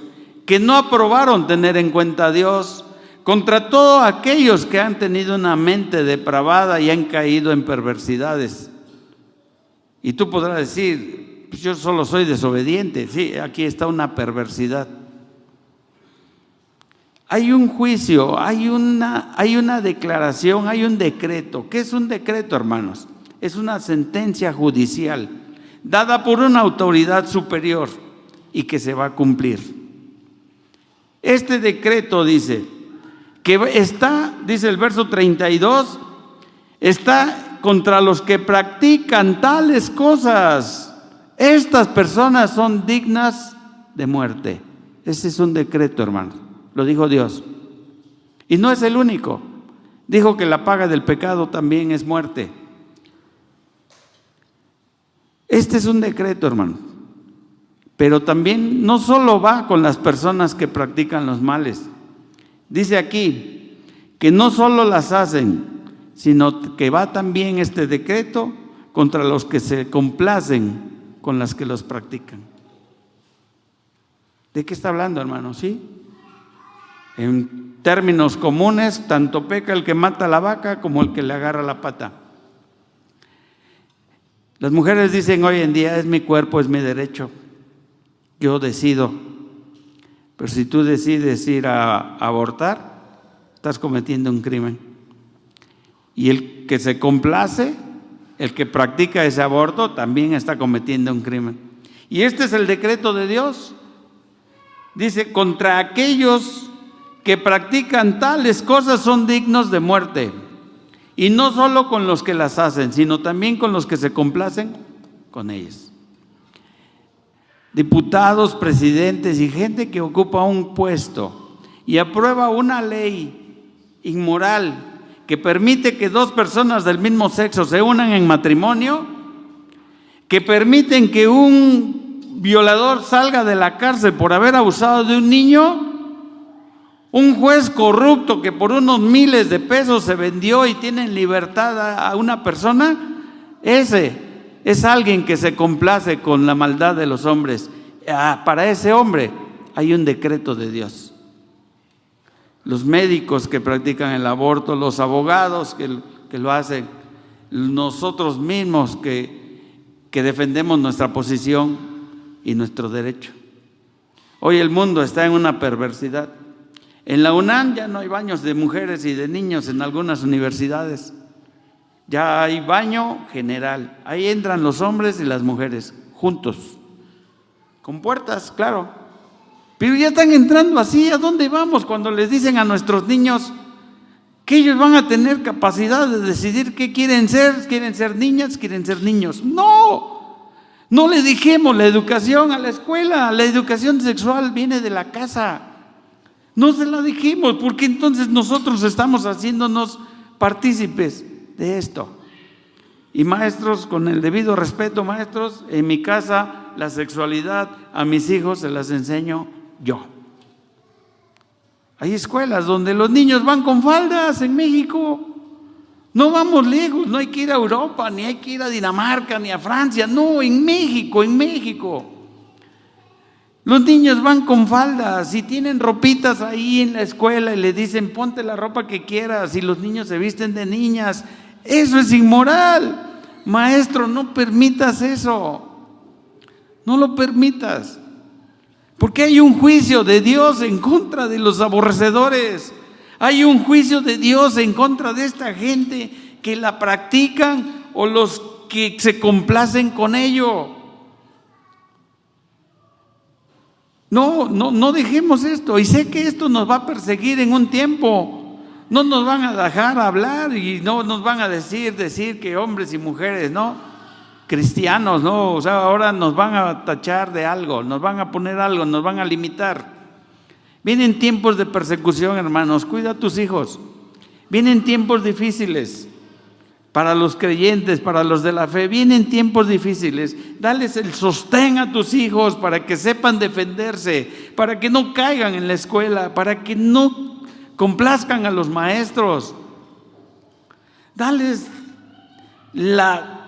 que no aprobaron tener en cuenta a Dios, contra todos aquellos que han tenido una mente depravada y han caído en perversidades. Y tú podrás decir: pues yo solo soy desobediente. Sí, aquí está una perversidad. Hay un juicio, hay una declaración, hay un decreto. ¿Qué es un decreto, hermanos? Es una sentencia judicial dada por una autoridad superior y que se va a cumplir. Este decreto dice que dice el verso 32, está contra los que practican tales cosas. Estas personas son dignas de muerte. Ese es un decreto, hermanos. Lo dijo Dios. Y no es el único. Dijo que la paga del pecado también es muerte. Este es un decreto, hermano. Pero también no solo va con las personas que practican los males. Dice aquí que no solo las hacen, sino que va también este decreto contra los que se complacen con las que los practican. ¿De qué está hablando, hermano? ¿Sí? En términos comunes, tanto peca el que mata a la vaca como el que le agarra la pata. Las mujeres dicen hoy en día: es mi cuerpo, es mi derecho, yo decido. Pero si tú decides ir a abortar, estás cometiendo un crimen. Y el que se complace, el que practica ese aborto, también está cometiendo un crimen. Y este es el decreto de Dios. Dice: contra aquellos que practican tales cosas son dignos de muerte. Y no solo con los que las hacen, sino también con los que se complacen con ellas. Diputados, presidentes y gente que ocupa un puesto y aprueba una ley inmoral que permite que dos personas del mismo sexo se unan en matrimonio, que permiten que un violador salga de la cárcel por haber abusado de un niño. Un juez corrupto que por unos miles de pesos se vendió y tiene en libertad a una persona, ese es alguien que se complace con la maldad de los hombres. Para ese hombre hay un decreto de Dios. Los médicos que practican el aborto, los abogados que lo hacen, nosotros mismos que defendemos nuestra posición y nuestro derecho. Hoy el mundo está en una perversidad. En la UNAM ya no hay baños de mujeres y de niños en algunas universidades. Ya hay baño general. Ahí entran los hombres y las mujeres juntos, con puertas, claro. Pero ya están entrando así. ¿A dónde vamos cuando les dicen a nuestros niños que ellos van a tener capacidad de decidir qué quieren ser? ¿Quieren ser niñas? ¿Quieren ser niños? No, no le dijimos la educación a la escuela. La educación sexual viene de la casa. No se la dijimos, porque entonces nosotros estamos haciéndonos partícipes de esto. Y maestros, con el debido respeto, maestros, en mi casa la sexualidad a mis hijos se las enseño yo. Hay escuelas donde los niños van con faldas en México. No vamos lejos, no hay que ir a Europa, ni hay que ir a Dinamarca, ni a Francia. No, en México, en México. Los niños van con faldas y tienen ropitas ahí en la escuela y le dicen: ponte la ropa que quieras, y los niños se visten de niñas. Eso es inmoral. Maestro, no permitas eso. No lo permitas. Porque hay un juicio de Dios en contra de los aborrecedores. Hay un juicio de Dios en contra de esta gente que la practican o los que se complacen con ello. No dejemos esto. Y sé que esto nos va a perseguir en un tiempo. No nos van a dejar hablar y no nos van a decir que hombres y mujeres, ¿no? Cristianos, ¿no? O sea, ahora nos van a tachar de algo, nos van a poner algo, nos van a limitar. Vienen tiempos de persecución, hermanos. Cuida a tus hijos. Vienen tiempos difíciles para los creyentes, para los de la fe. Vienen tiempos difíciles. Dales el sostén a tus hijos para que sepan defenderse, para que no caigan en la escuela, para que no Complazcan a los maestros. Dales la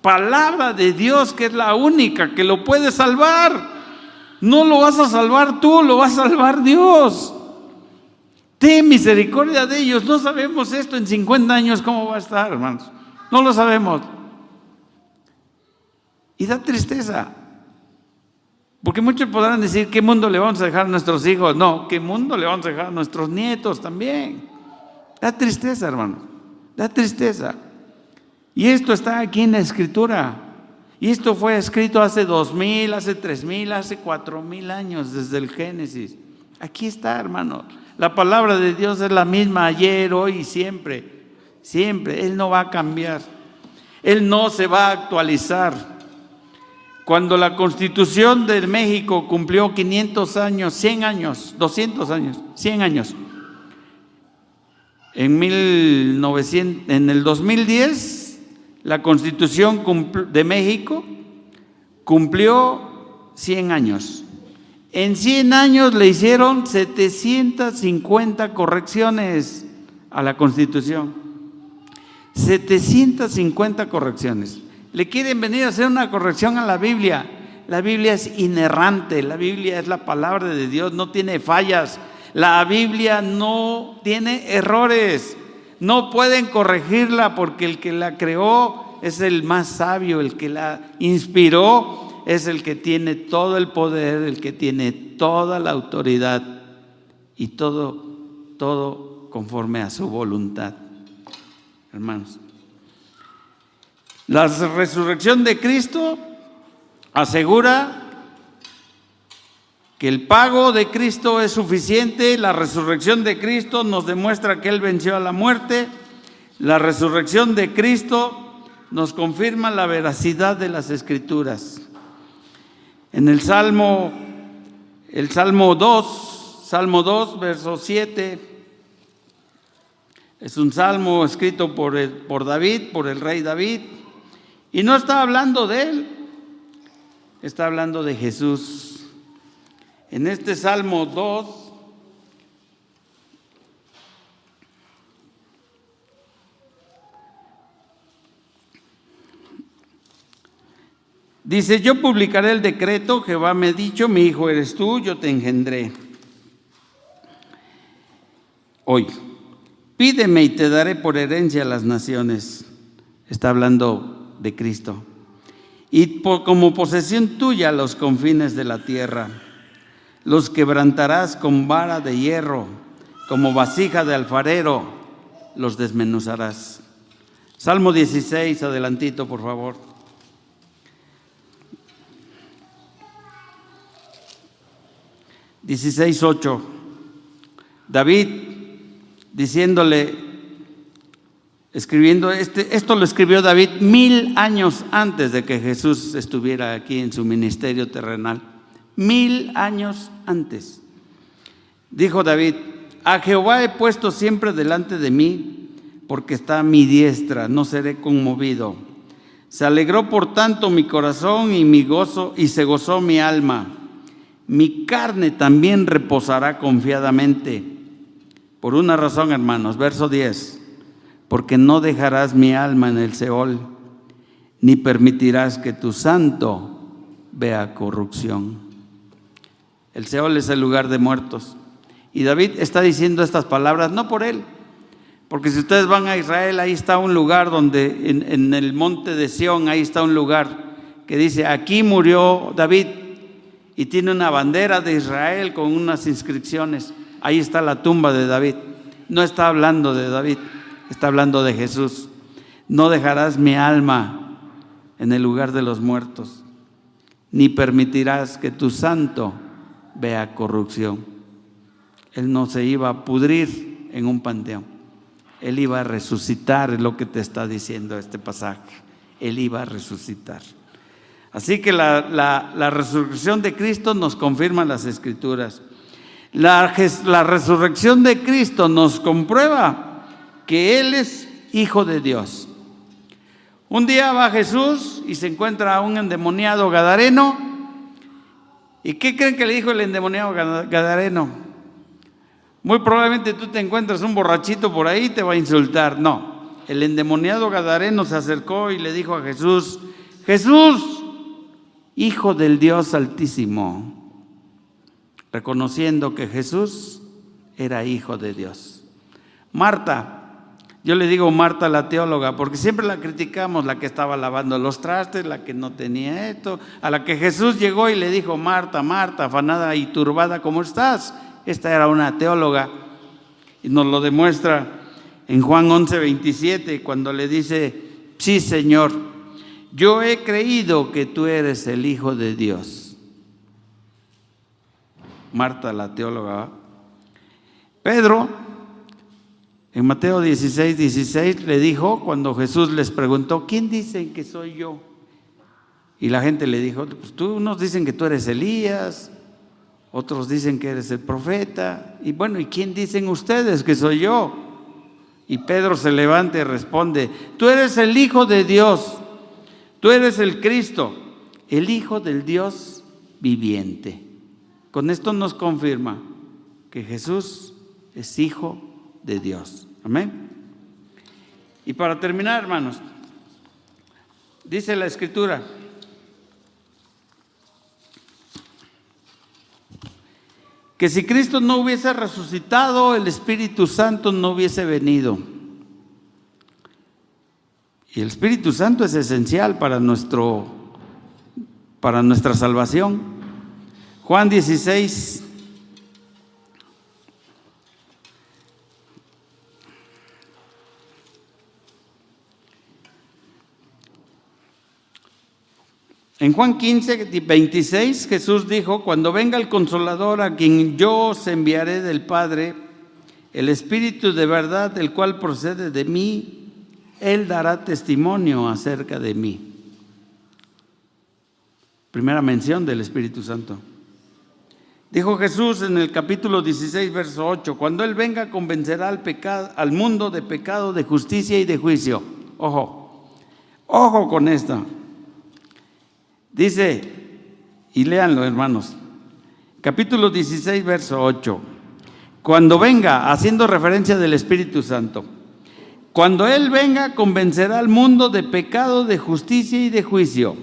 palabra de Dios, que es la única que lo puede salvar. No lo vas a salvar tú, lo va a salvar Dios. Ten misericordia de ellos. No sabemos esto en 50 años cómo va a estar, hermanos. No lo sabemos. Y da tristeza. Porque muchos podrán decir, ¿qué mundo le vamos a dejar a nuestros hijos? No, ¿qué mundo le vamos a dejar a nuestros nietos también? Da tristeza, hermanos. Da tristeza. Y esto está aquí en la Escritura. Y esto fue escrito hace 2000, hace 3000, hace 4000 años, desde el Génesis. Aquí está, hermano. La palabra de Dios es la misma ayer, hoy y siempre. Siempre. Él no va a cambiar. Él no se va a actualizar. Cuando la Constitución de México cumplió 500 años, 100 años, 200 años, 100 años. En el 2010, la Constitución de México cumplió 100 años. En 100 años le hicieron 750 correcciones a la Constitución. 750 correcciones. Le quieren venir a hacer una corrección a la Biblia. La Biblia es inerrante, la Biblia es la palabra de Dios, no tiene fallas. La Biblia no tiene errores. No pueden corregirla porque el que la creó es el más sabio, el que la inspiró es el que tiene todo el poder, el que tiene toda la autoridad y todo conforme a su voluntad. Hermanos, la resurrección de Cristo asegura que el pago de Cristo es suficiente. La resurrección de Cristo nos demuestra que Él venció a la muerte. La resurrección de Cristo nos confirma la veracidad de las Escrituras. En el Salmo 2, verso 7, es un salmo escrito por David, por el rey David, y no está hablando de él, está hablando de Jesús. En este Salmo 2, dice: yo publicaré el decreto, Jehová me ha dicho, mi hijo eres tú, yo te engendré hoy. Pídeme y te daré por herencia a las naciones. Está hablando de Cristo. Y como posesión tuya los confines de la tierra. Los quebrantarás con vara de hierro, como vasija de alfarero, los desmenuzarás. Salmo 16, adelantito, por favor. (16:8) David diciéndole, escribiendo esto lo escribió David 1000 años antes de que Jesús estuviera aquí en su ministerio terrenal. 1000 años antes. Dijo David: a Jehová he puesto siempre delante de mí, porque está a mi diestra, no seré conmovido. Se alegró por tanto mi corazón y se gozó mi alma. Mi carne también reposará confiadamente. Por una razón, hermanos, verso 10. Porque no dejarás mi alma en el Seol, ni permitirás que tu santo vea corrupción. El Seol es el lugar de muertos. Y David está diciendo estas palabras no por él, porque si ustedes van a Israel, ahí está un lugar donde, en el monte de Sión, ahí está un lugar que dice: aquí murió David, y tiene una bandera de Israel con unas inscripciones. Ahí está la tumba de David. No está hablando de David, está hablando de Jesús. No dejarás mi alma en el lugar de los muertos, ni permitirás que tu santo vea corrupción. Él no se iba a pudrir en un panteón. Él iba a resucitar, es lo que te está diciendo este pasaje. Él iba a resucitar. Así que la resurrección de Cristo nos confirma las Escrituras. La resurrección de Cristo nos comprueba que Él es Hijo de Dios. Un día va Jesús y se encuentra a un endemoniado gadareno. ¿Y qué creen que le dijo el endemoniado gadareno? Muy probablemente tú te encuentras un borrachito por ahí y te va a insultar. No, el endemoniado gadareno se acercó y le dijo a Jesús: Jesús, Hijo del Dios Altísimo, reconociendo que Jesús era Hijo de Dios. Marta, yo le digo Marta la teóloga, porque siempre la criticamos, la que estaba lavando los trastes, la que no tenía esto, a la que Jesús llegó y le dijo: Marta, Marta, afanada y turbada, ¿cómo estás? Esta era una teóloga y nos lo demuestra en Juan 11:27, cuando le dice: sí, Señor, yo he creído que tú eres el Hijo de Dios. Marta la teóloga. Pedro, en Mateo 16:16 le dijo, cuando Jesús les preguntó: ¿quién dicen que soy yo? Y la gente le dijo: pues tú, unos dicen que tú eres Elías, otros dicen que eres el profeta. Y bueno, ¿y quién dicen ustedes que soy yo? Y Pedro se levanta y responde: tú eres el Hijo de Dios, tú eres el Cristo, el Hijo del Dios viviente. Con esto nos confirma que Jesús es Hijo de Dios. Amén. Y para terminar, hermanos, dice la Escritura que si Cristo no hubiese resucitado, el Espíritu Santo no hubiese venido. Y el Espíritu Santo es esencial para nuestra salvación. Juan 16. En Juan 15:26 Jesús dijo: cuando venga el Consolador, a quien yo os enviaré del Padre, el Espíritu de verdad, el cual procede de mí, Él dará testimonio acerca de mí. Primera mención del Espíritu Santo. Dijo Jesús en el capítulo 16, verso 8: cuando Él venga, convencerá al mundo de pecado, de justicia y de juicio. Ojo con esto. Dice, y léanlo, hermanos, capítulo 16, verso 8: cuando venga, haciendo referencia del Espíritu Santo, cuando Él venga, convencerá al mundo de pecado, de justicia y de juicio.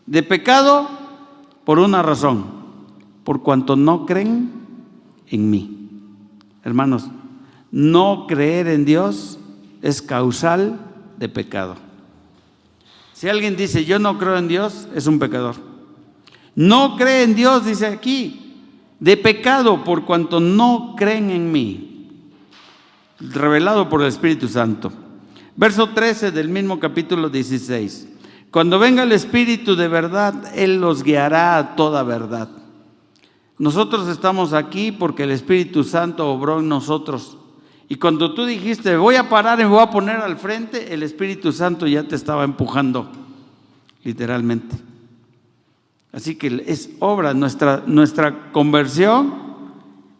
De pecado, por una razón: por cuanto no creen en mí. Hermanos, no creer en Dios es causal de pecado. Si alguien dice: yo no creo en Dios, es un pecador. No cree en Dios, dice aquí, de pecado, por cuanto no creen en mí. Revelado por el Espíritu Santo. Verso 13 del mismo capítulo 16: cuando venga el Espíritu de verdad, Él los guiará a toda verdad. Nosotros estamos aquí porque el Espíritu Santo obró en nosotros. Y cuando tú dijiste: voy a parar y me voy a poner al frente, el Espíritu Santo ya te estaba empujando, literalmente. Así que es obra, nuestra conversión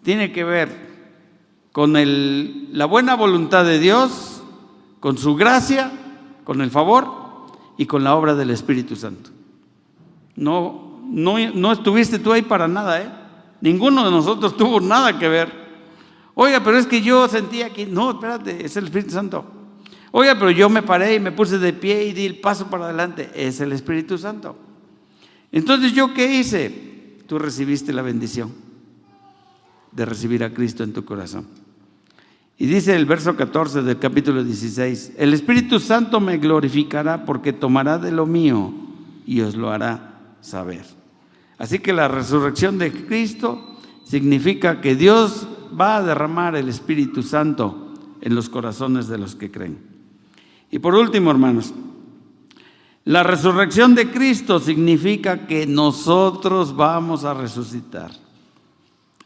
tiene que ver con la buena voluntad de Dios, con su gracia, con el favor y con la obra del Espíritu Santo. No estuviste tú ahí para nada, Ninguno de nosotros tuvo nada que ver. Oiga, pero es que yo sentía que... No, espérate, es el Espíritu Santo. Oiga, pero yo me paré y me puse de pie y di el paso para adelante. Es el Espíritu Santo. Entonces, ¿yo qué hice? Tú recibiste la bendición de recibir a Cristo en tu corazón. Y dice el verso 14 del capítulo 16: el Espíritu Santo me glorificará porque tomará de lo mío y os lo hará saber. Así que la resurrección de Cristo significa que Dios va a derramar el Espíritu Santo en los corazones de los que creen. Y por último, hermanos, la resurrección de Cristo significa que nosotros vamos a resucitar.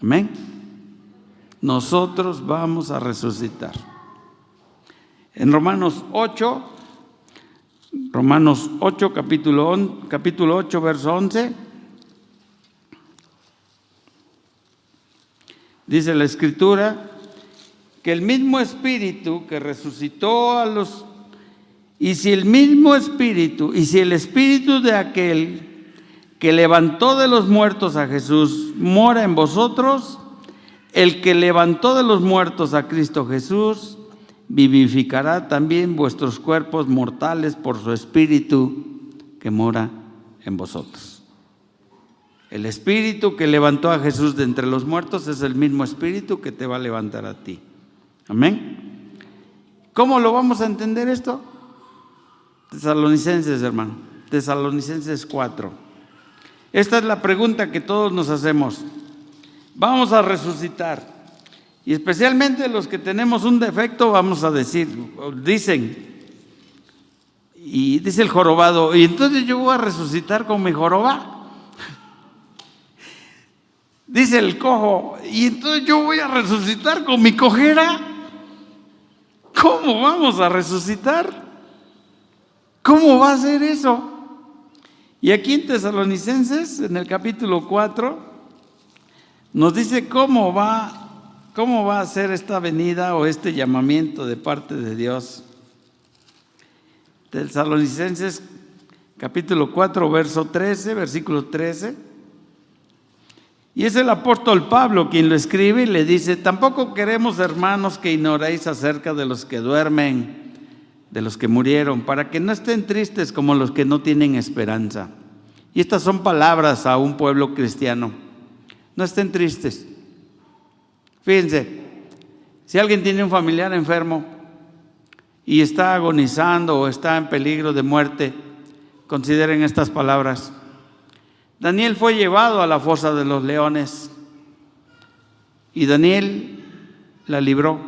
Amén. Nosotros vamos a resucitar. En Romanos 8, capítulo 8, verso 11, dice la Escritura que el mismo Espíritu que resucitó y si el Espíritu de aquel que levantó de los muertos a Jesús mora en vosotros, el que levantó de los muertos a Cristo Jesús, vivificará también vuestros cuerpos mortales por su Espíritu que mora en vosotros. El Espíritu que levantó a Jesús de entre los muertos es el mismo Espíritu que te va a levantar a ti. Amén. ¿Cómo lo vamos a entender esto? Tesalonicenses, hermano. Tesalonicenses 4. Esta es la pregunta que todos nos hacemos. Vamos a resucitar. Y especialmente los que tenemos un defecto vamos a dicen, y dice el jorobado, ¿y entonces yo voy a resucitar con mi joroba? Dice el cojo, ¿y entonces yo voy a resucitar con mi cojera? ¿Cómo vamos a resucitar? ¿Cómo va a ser eso? Y aquí en Tesalonicenses, en el capítulo 4, nos dice cómo va a ser esta venida o este llamamiento de parte de Dios. Tesalonicenses capítulo 4, versículo 13. Y es el apóstol Pablo quien lo escribe y le dice: tampoco queremos, hermanos, que ignoréis acerca de los que duermen, de los que murieron, para que no estén tristes como los que no tienen esperanza. Y estas son palabras a un pueblo cristiano. No estén tristes. Fíjense, si alguien tiene un familiar enfermo y está agonizando o está en peligro de muerte, consideren estas palabras. Daniel fue llevado a la fosa de los leones y Daniel la libró,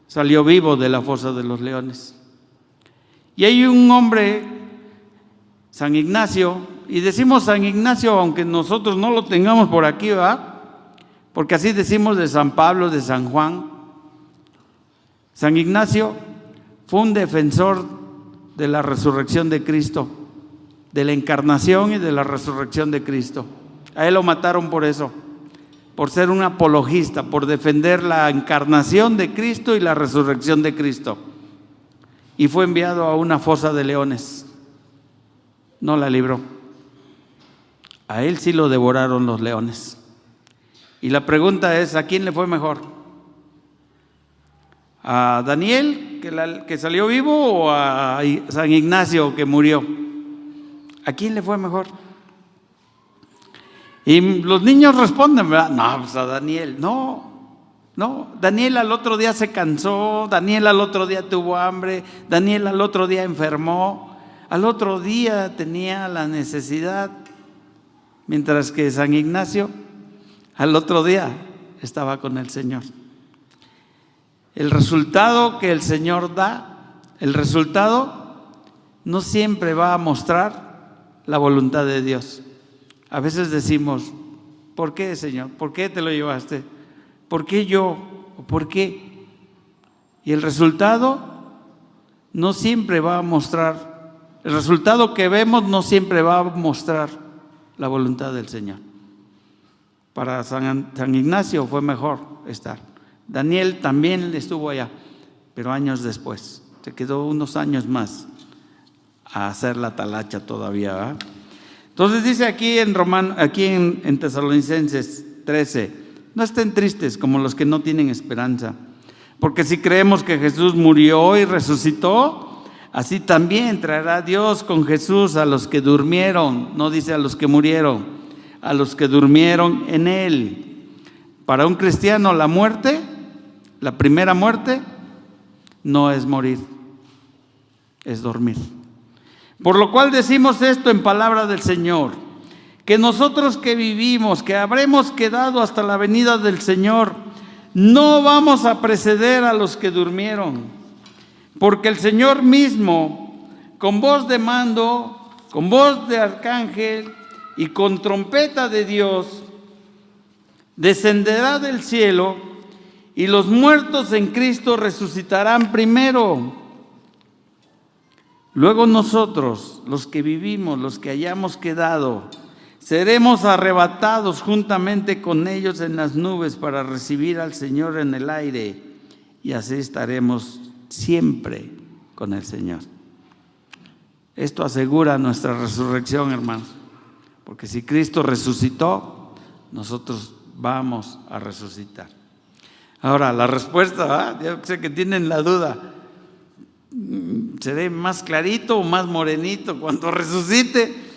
salió vivo de la fosa de los leones. Y hay un hombre, San Ignacio, y decimos San Ignacio aunque nosotros no lo tengamos por aquí, ¿verdad? Porque así decimos de San Pablo, de San Juan. San Ignacio fue un defensor de la resurrección de Cristo, de la encarnación y de la resurrección de Cristo. A él lo mataron por eso, por ser un apologista, por defender la encarnación de Cristo y la resurrección de Cristo. Y fue enviado a una fosa de leones. No la libró. A él sí lo devoraron los leones. Y la pregunta es, ¿a quién le fue mejor? ¿A Daniel, que salió vivo, o a San Ignacio, que murió? ¿A quién le fue mejor? Y los niños responden, ¿verdad? No, pues a Daniel. No, Daniel al otro día se cansó, Daniel al otro día tuvo hambre, Daniel al otro día enfermó, al otro día tenía la necesidad, mientras que San Ignacio al otro día estaba con el Señor. El resultado que el Señor da, el resultado no siempre va a mostrar la voluntad de Dios. A veces decimos, ¿por qué, Señor? ¿Por qué te lo llevaste? ¿Por qué yo? ¿Por qué? Y el resultado no siempre va a mostrar, el resultado que vemos no siempre va a mostrar la voluntad del Señor. Para San Ignacio fue mejor estar. Daniel también estuvo allá, pero años después. Se quedó unos años más a hacer la talacha todavía, ¿verdad? Entonces dice aquí en Tesalonicenses 13, no estén tristes como los que no tienen esperanza, porque si creemos que Jesús murió y resucitó, así también traerá Dios con Jesús a los que durmieron, no dice a los que murieron, a los que durmieron en Él. Para un cristiano la muerte, la primera muerte, no es morir, es dormir. Por lo cual decimos esto en palabra del Señor, que nosotros que vivimos, que habremos quedado hasta la venida del Señor, no vamos a preceder a los que durmieron, porque el Señor mismo, con voz de mando, con voz de arcángel y con trompeta de Dios, descenderá del cielo y los muertos en Cristo resucitarán primero. Luego nosotros, los que vivimos, los que hayamos quedado, seremos arrebatados juntamente con ellos en las nubes para recibir al Señor en el aire, y así estaremos siempre con el Señor. Esto asegura nuestra resurrección, hermanos, porque si Cristo resucitó, nosotros vamos a resucitar. Ahora, la respuesta, yo sé que tienen la duda, ¿seré más clarito o más morenito cuando resucite?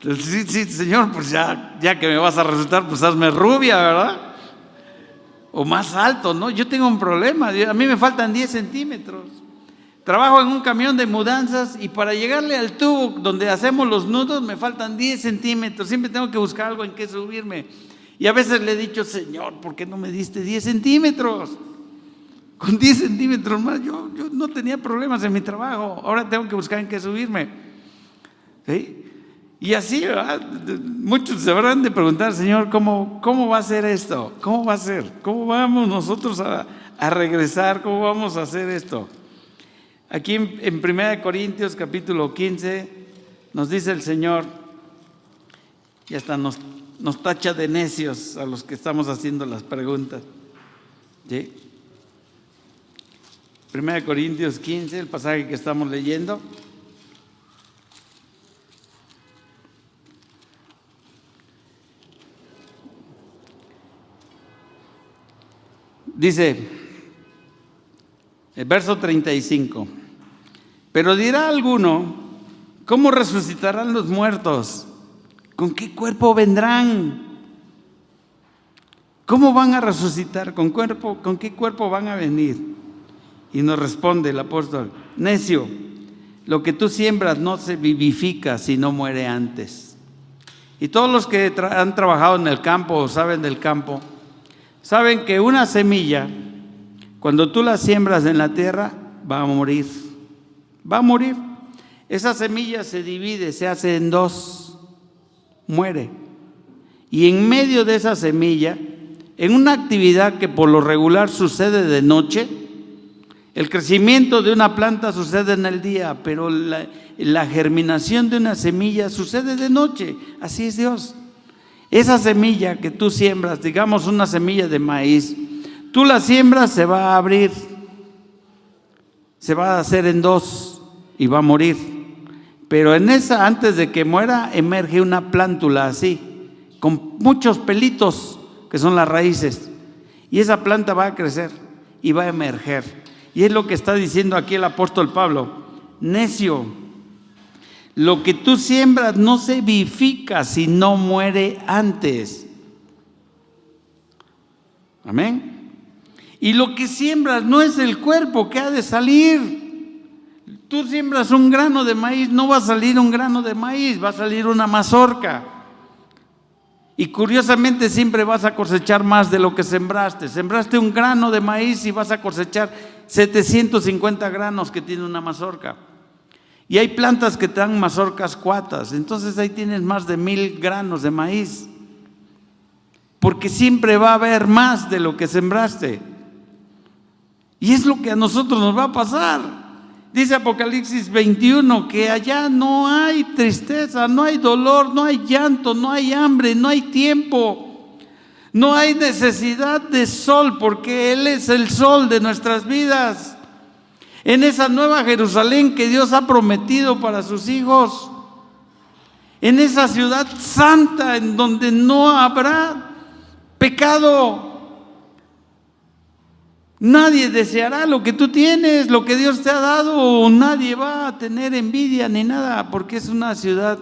Sí, sí, Señor, pues ya que me vas a resucitar, pues hazme rubia, ¿verdad? O más alto, ¿no? Yo tengo un problema, a mí me faltan 10 centímetros. Trabajo en un camión de mudanzas y para llegarle al tubo donde hacemos los nudos me faltan 10 centímetros. Siempre tengo que buscar algo en que subirme. Y a veces le he dicho, Señor, ¿por qué no me diste 10 centímetros? Con 10 centímetros más yo no tenía problemas en mi trabajo. Ahora tengo que buscar en qué subirme. ¿Sí? Y así, ¿verdad? Muchos se habrán de preguntar, Señor, ¿cómo va a ser esto? ¿Cómo va a ser? ¿Cómo vamos nosotros a regresar? ¿Cómo vamos a hacer esto? Aquí en 1 Corintios capítulo 15 nos dice el Señor, y hasta nos tacha de necios a los que estamos haciendo las preguntas. ¿Sí? 1 Corintios 15, el pasaje que estamos leyendo. Dice, el verso 35, pero dirá alguno, ¿cómo resucitarán los muertos? ¿Con qué cuerpo vendrán? ¿Cómo van a resucitar? ¿Con qué cuerpo van a venir? Y nos responde el apóstol, necio, lo que tú siembras no se vivifica si no muere antes. Y todos los que han trabajado en el campo o saben del campo, saben que una semilla, cuando tú la siembras en la tierra, va a morir. Va a morir. Esa semilla se divide, se hace en dos, muere. Y en medio de esa semilla, en una actividad que por lo regular sucede de noche, el crecimiento de una planta sucede en el día, pero la germinación de una semilla sucede de noche. Así es Dios. Esa semilla que tú siembras, digamos una semilla de maíz, tú la siembras, se va a abrir, se va a hacer en dos y va a morir. Pero en esa, antes de que muera, emerge una plántula así, con muchos pelitos que son las raíces. Y esa planta va a crecer y va a emerger. Y es lo que está diciendo aquí el apóstol Pablo. Necio, lo que tú siembras no se vivifica si no muere antes. Amén. Y lo que siembras no es el cuerpo que ha de salir. Tú siembras un grano de maíz, no va a salir un grano de maíz, va a salir una mazorca. Y curiosamente siempre vas a cosechar más de lo que sembraste. Sembraste un grano de maíz y vas a cosechar 750 granos que tiene una mazorca. Y hay plantas que te dan mazorcas cuatas, entonces ahí tienes más de 1000 granos de maíz. Porque siempre va a haber más de lo que sembraste. Y es lo que a nosotros nos va a pasar. Dice Apocalipsis 21 que allá no hay tristeza, no hay dolor, no hay llanto, no hay hambre, no hay tiempo. No hay necesidad de sol porque Él es el sol de nuestras vidas. En esa nueva Jerusalén que Dios ha prometido para sus hijos. En esa ciudad santa en donde no habrá pecado. Nadie deseará lo que tú tienes, lo que Dios te ha dado. Nadie va a tener envidia ni nada, porque es una ciudad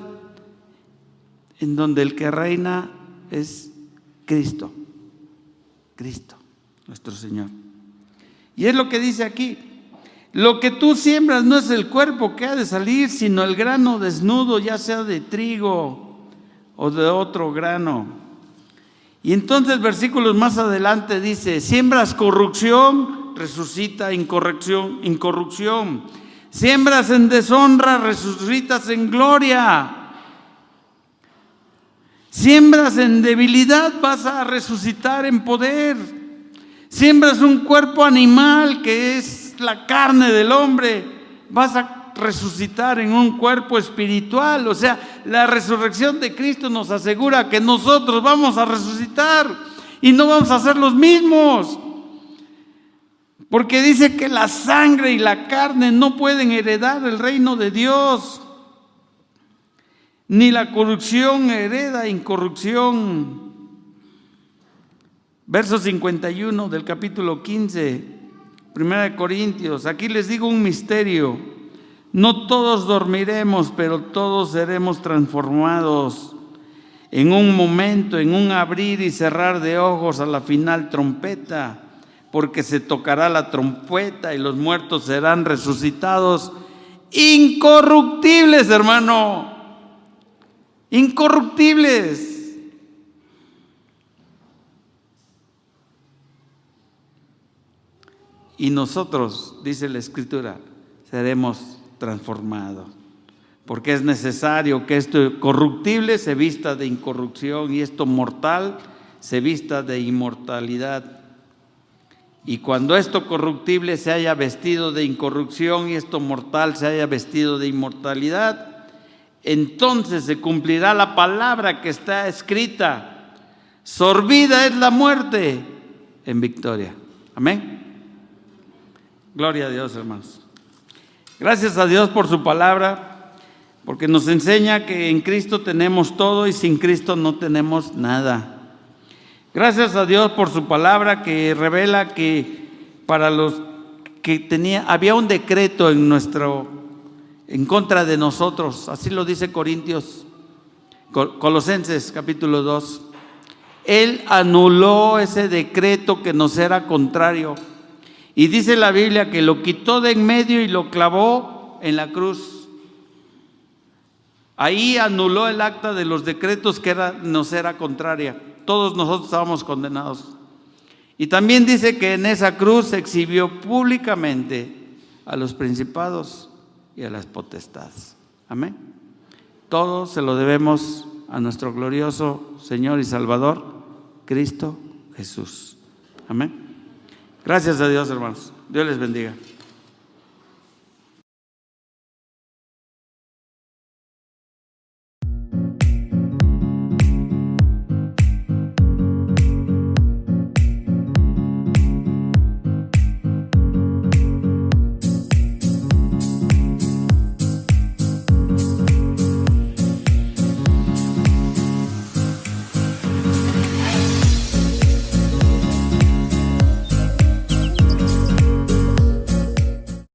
en donde el que reina es Cristo. Cristo, nuestro Señor. Y es lo que dice aquí. Lo que tú siembras no es el cuerpo que ha de salir, sino el grano desnudo, ya sea de trigo o de otro grano. Y entonces versículos más adelante dice, siembras corrupción, resucita incorrupción. Siembras en deshonra, resucitas en gloria. Siembras en debilidad, vas a resucitar en poder. Siembras un cuerpo animal que es la carne del hombre, vas a resucitar en un cuerpo espiritual. O sea, la resurrección de Cristo nos asegura que nosotros vamos a resucitar y no vamos a ser los mismos, porque dice que la sangre y la carne no pueden heredar el reino de Dios, ni la corrupción hereda incorrupción. Verso 51 del capítulo 15, 1 Corintios. Aquí les digo un misterio. No todos dormiremos, pero todos seremos transformados en un momento, en un abrir y cerrar de ojos, a la final trompeta, porque se tocará la trompeta y los muertos serán resucitados incorruptibles, hermano, incorruptibles. Y nosotros, dice la Escritura, seremos transformados, porque es necesario que esto corruptible se vista de incorrupción y esto mortal se vista de inmortalidad. Y cuando esto corruptible se haya vestido de incorrupción y esto mortal se haya vestido de inmortalidad, entonces se cumplirá la palabra que está escrita: sorbida es la muerte en victoria. Amén. Gloria a Dios, hermanos. Gracias a Dios por su palabra, porque nos enseña que en Cristo tenemos todo y sin Cristo no tenemos nada. Gracias a Dios por su palabra, que revela que para los que había un decreto en contra de nosotros. Así lo dice Colosenses capítulo 2. Él anuló ese decreto que nos era contrario. Y dice la Biblia que lo quitó de en medio y lo clavó en la cruz. Ahí anuló el acta de los decretos que nos era contraria. Todos nosotros estábamos condenados. Y también dice que en esa cruz se exhibió públicamente a los principados y a las potestades. Amén. Todo se lo debemos a nuestro glorioso Señor y Salvador, Cristo Jesús. Amén. Gracias a Dios, hermanos. Dios les bendiga.